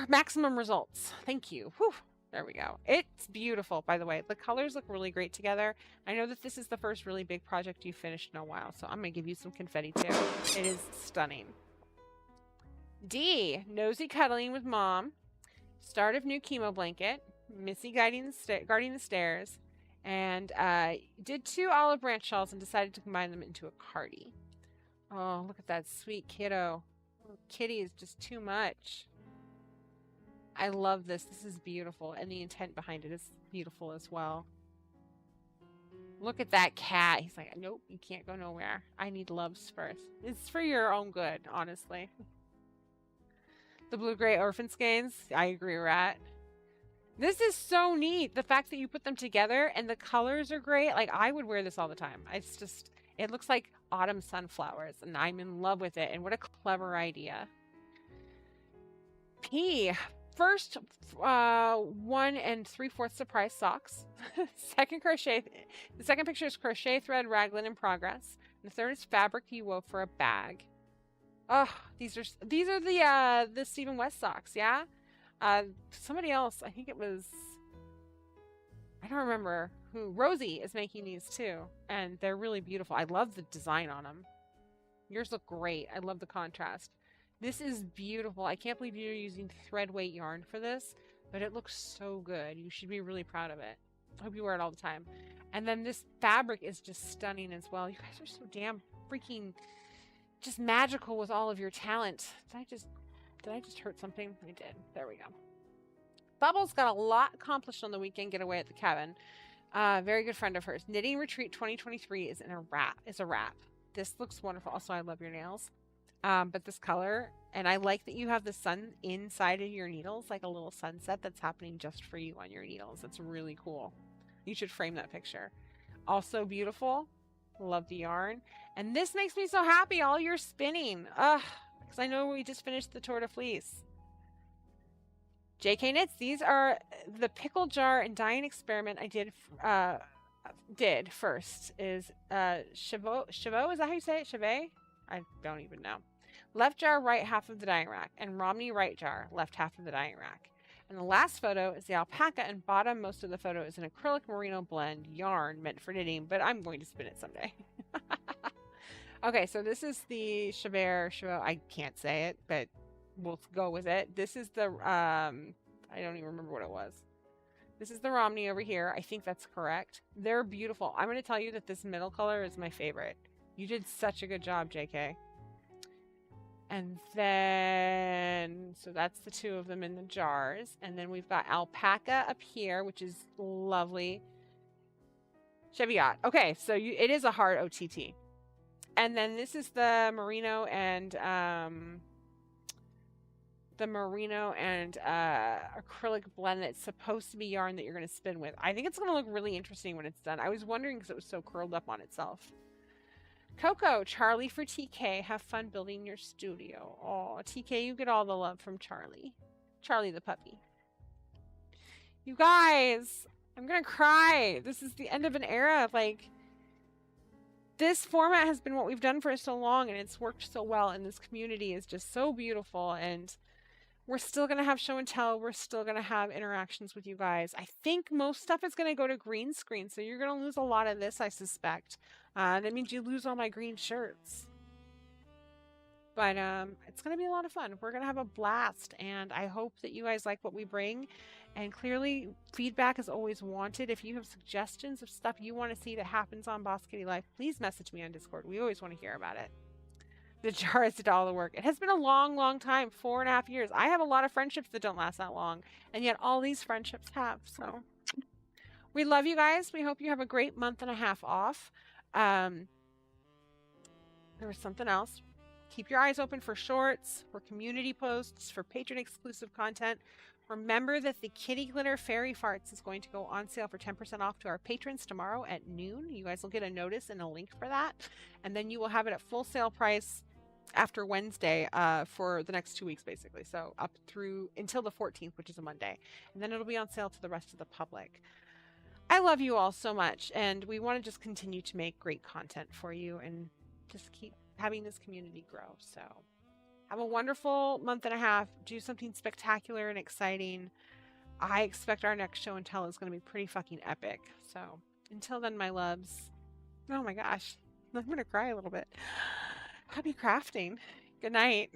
Maximum Results. Thank you. Whew. There we go. It's beautiful, by the way. The colors look really great together. I know that this is the first really big project you've finished in a while, so I'm going to give you some confetti, too. It is stunning. D, Nosy Cuddling with Mom. Start of new chemo blanket. Missy guarding the stairs. And did 2 olive branch shawls and decided to combine them into a cardi. Oh, look at that sweet kiddo. Oh, kitty is just too much. I love this. This is beautiful. And the intent behind it is beautiful as well. Look at that cat. He's like, nope, you can't go nowhere. I need loves first. It's for your own good, honestly. The blue-gray orphan skeins. I agree, Rat. This is so neat. The fact that you put them together and the colors are great. Like, I would wear this all the time. It's just, it looks like autumn sunflowers, and I'm in love with it. And what a clever idea. P. First, 1 3/4 surprise socks. The second picture is crochet thread raglan in progress. And the third is fabric you wove for a bag. Oh, these are the Stephen West socks, yeah. Somebody else, I think I don't remember who. Rosie is making these too, and they're really beautiful. I love the design on them. Yours look great. I love the contrast. This is beautiful. I can't believe you're using thread weight yarn for this, but it looks so good. You should be really proud of it. I hope you wear it all the time. And then this fabric is just stunning as well. You guys are so damn freaking just magical with all of your talent. Did I just hurt something? I did. There we go. Bubbles got a lot accomplished on the weekend getaway at the cabin. Very good friend of hers. Knitting Retreat 2023 is a wrap. This looks wonderful. Also, I love your nails. But this color, and I like that you have the sun inside of your needles, like a little sunset that's happening just for you on your needles. It's really cool. You should frame that picture. Also beautiful. Love the yarn. And this makes me so happy. All your spinning. Ugh. Because I know we just finished the Tour de Fleece. JK Knits. These are the pickle jar and dyeing experiment I did first. Is Chavot? Is that how you say it? Chavet? I don't even know. Left jar, right half of the dyeing rack. And Romney right jar, left half of the dyeing rack. And the last photo is the alpaca, and bottom most of the photo is an acrylic merino blend yarn meant for knitting, but I'm going to spin it someday. Okay, so this is the Chavot. I can't say it, but we'll go with it. This is the, I don't even remember what it was. This is the Romney over here. I think that's correct. They're beautiful. I'm going to tell you that this middle color is my favorite. You did such a good job, JK. And then, so that's the two of them in the jars. And then we've got alpaca up here, which is lovely. Cheviot. Okay, so it is a hard OTT. And then this is the merino and acrylic blend that's supposed to be yarn that you're going to spin with. I think it's going to look really interesting when it's done. I was wondering because it was so curled up on itself. Coco, Charlie for TK. Have fun building your studio. Oh, TK, you get all the love from Charlie. Charlie the puppy. You guys, I'm going to cry. This is the end of an era. Like, this format has been what we've done for so long, and it's worked so well, and this community is just so beautiful, and we're still going to have show and tell. We're still going to have interactions with you guys. I think most stuff is going to go to green screen, so you're going to lose a lot of this, I suspect. That means you lose all my green shirts. But it's going to be a lot of fun. We're going to have a blast, and I hope that you guys like what we bring. And clearly, feedback is always wanted. If you have suggestions of stuff you want to see that happens on Boss Kitty Life, please message me on Discord. We always want to hear about it. The jars did all the work. It has been a long, long time, 4.5 years. I have a lot of friendships that don't last that long, and yet all these friendships have. So we love you guys. We hope you have a great month and a half off. There was something else. Keep your eyes open for shorts, for community posts, for patron-exclusive content. Remember that the Kitty Glitter Fairy Farts is going to go on sale for 10% off to our patrons tomorrow at noon. You guys will get a notice and a link for that. And then you will have it at full sale price after Wednesday for the next 2 weeks, basically. So up through until the 14th, which is a Monday. And then it'll be on sale to the rest of the public. I love you all so much. And we want to just continue to make great content for you and just keep having this community grow. So have a wonderful month and a half. Do something spectacular and exciting. I expect our next show and tell is going to be pretty fucking epic. So until then, my loves. Oh my gosh. I'm going to cry a little bit. Happy crafting. Good night.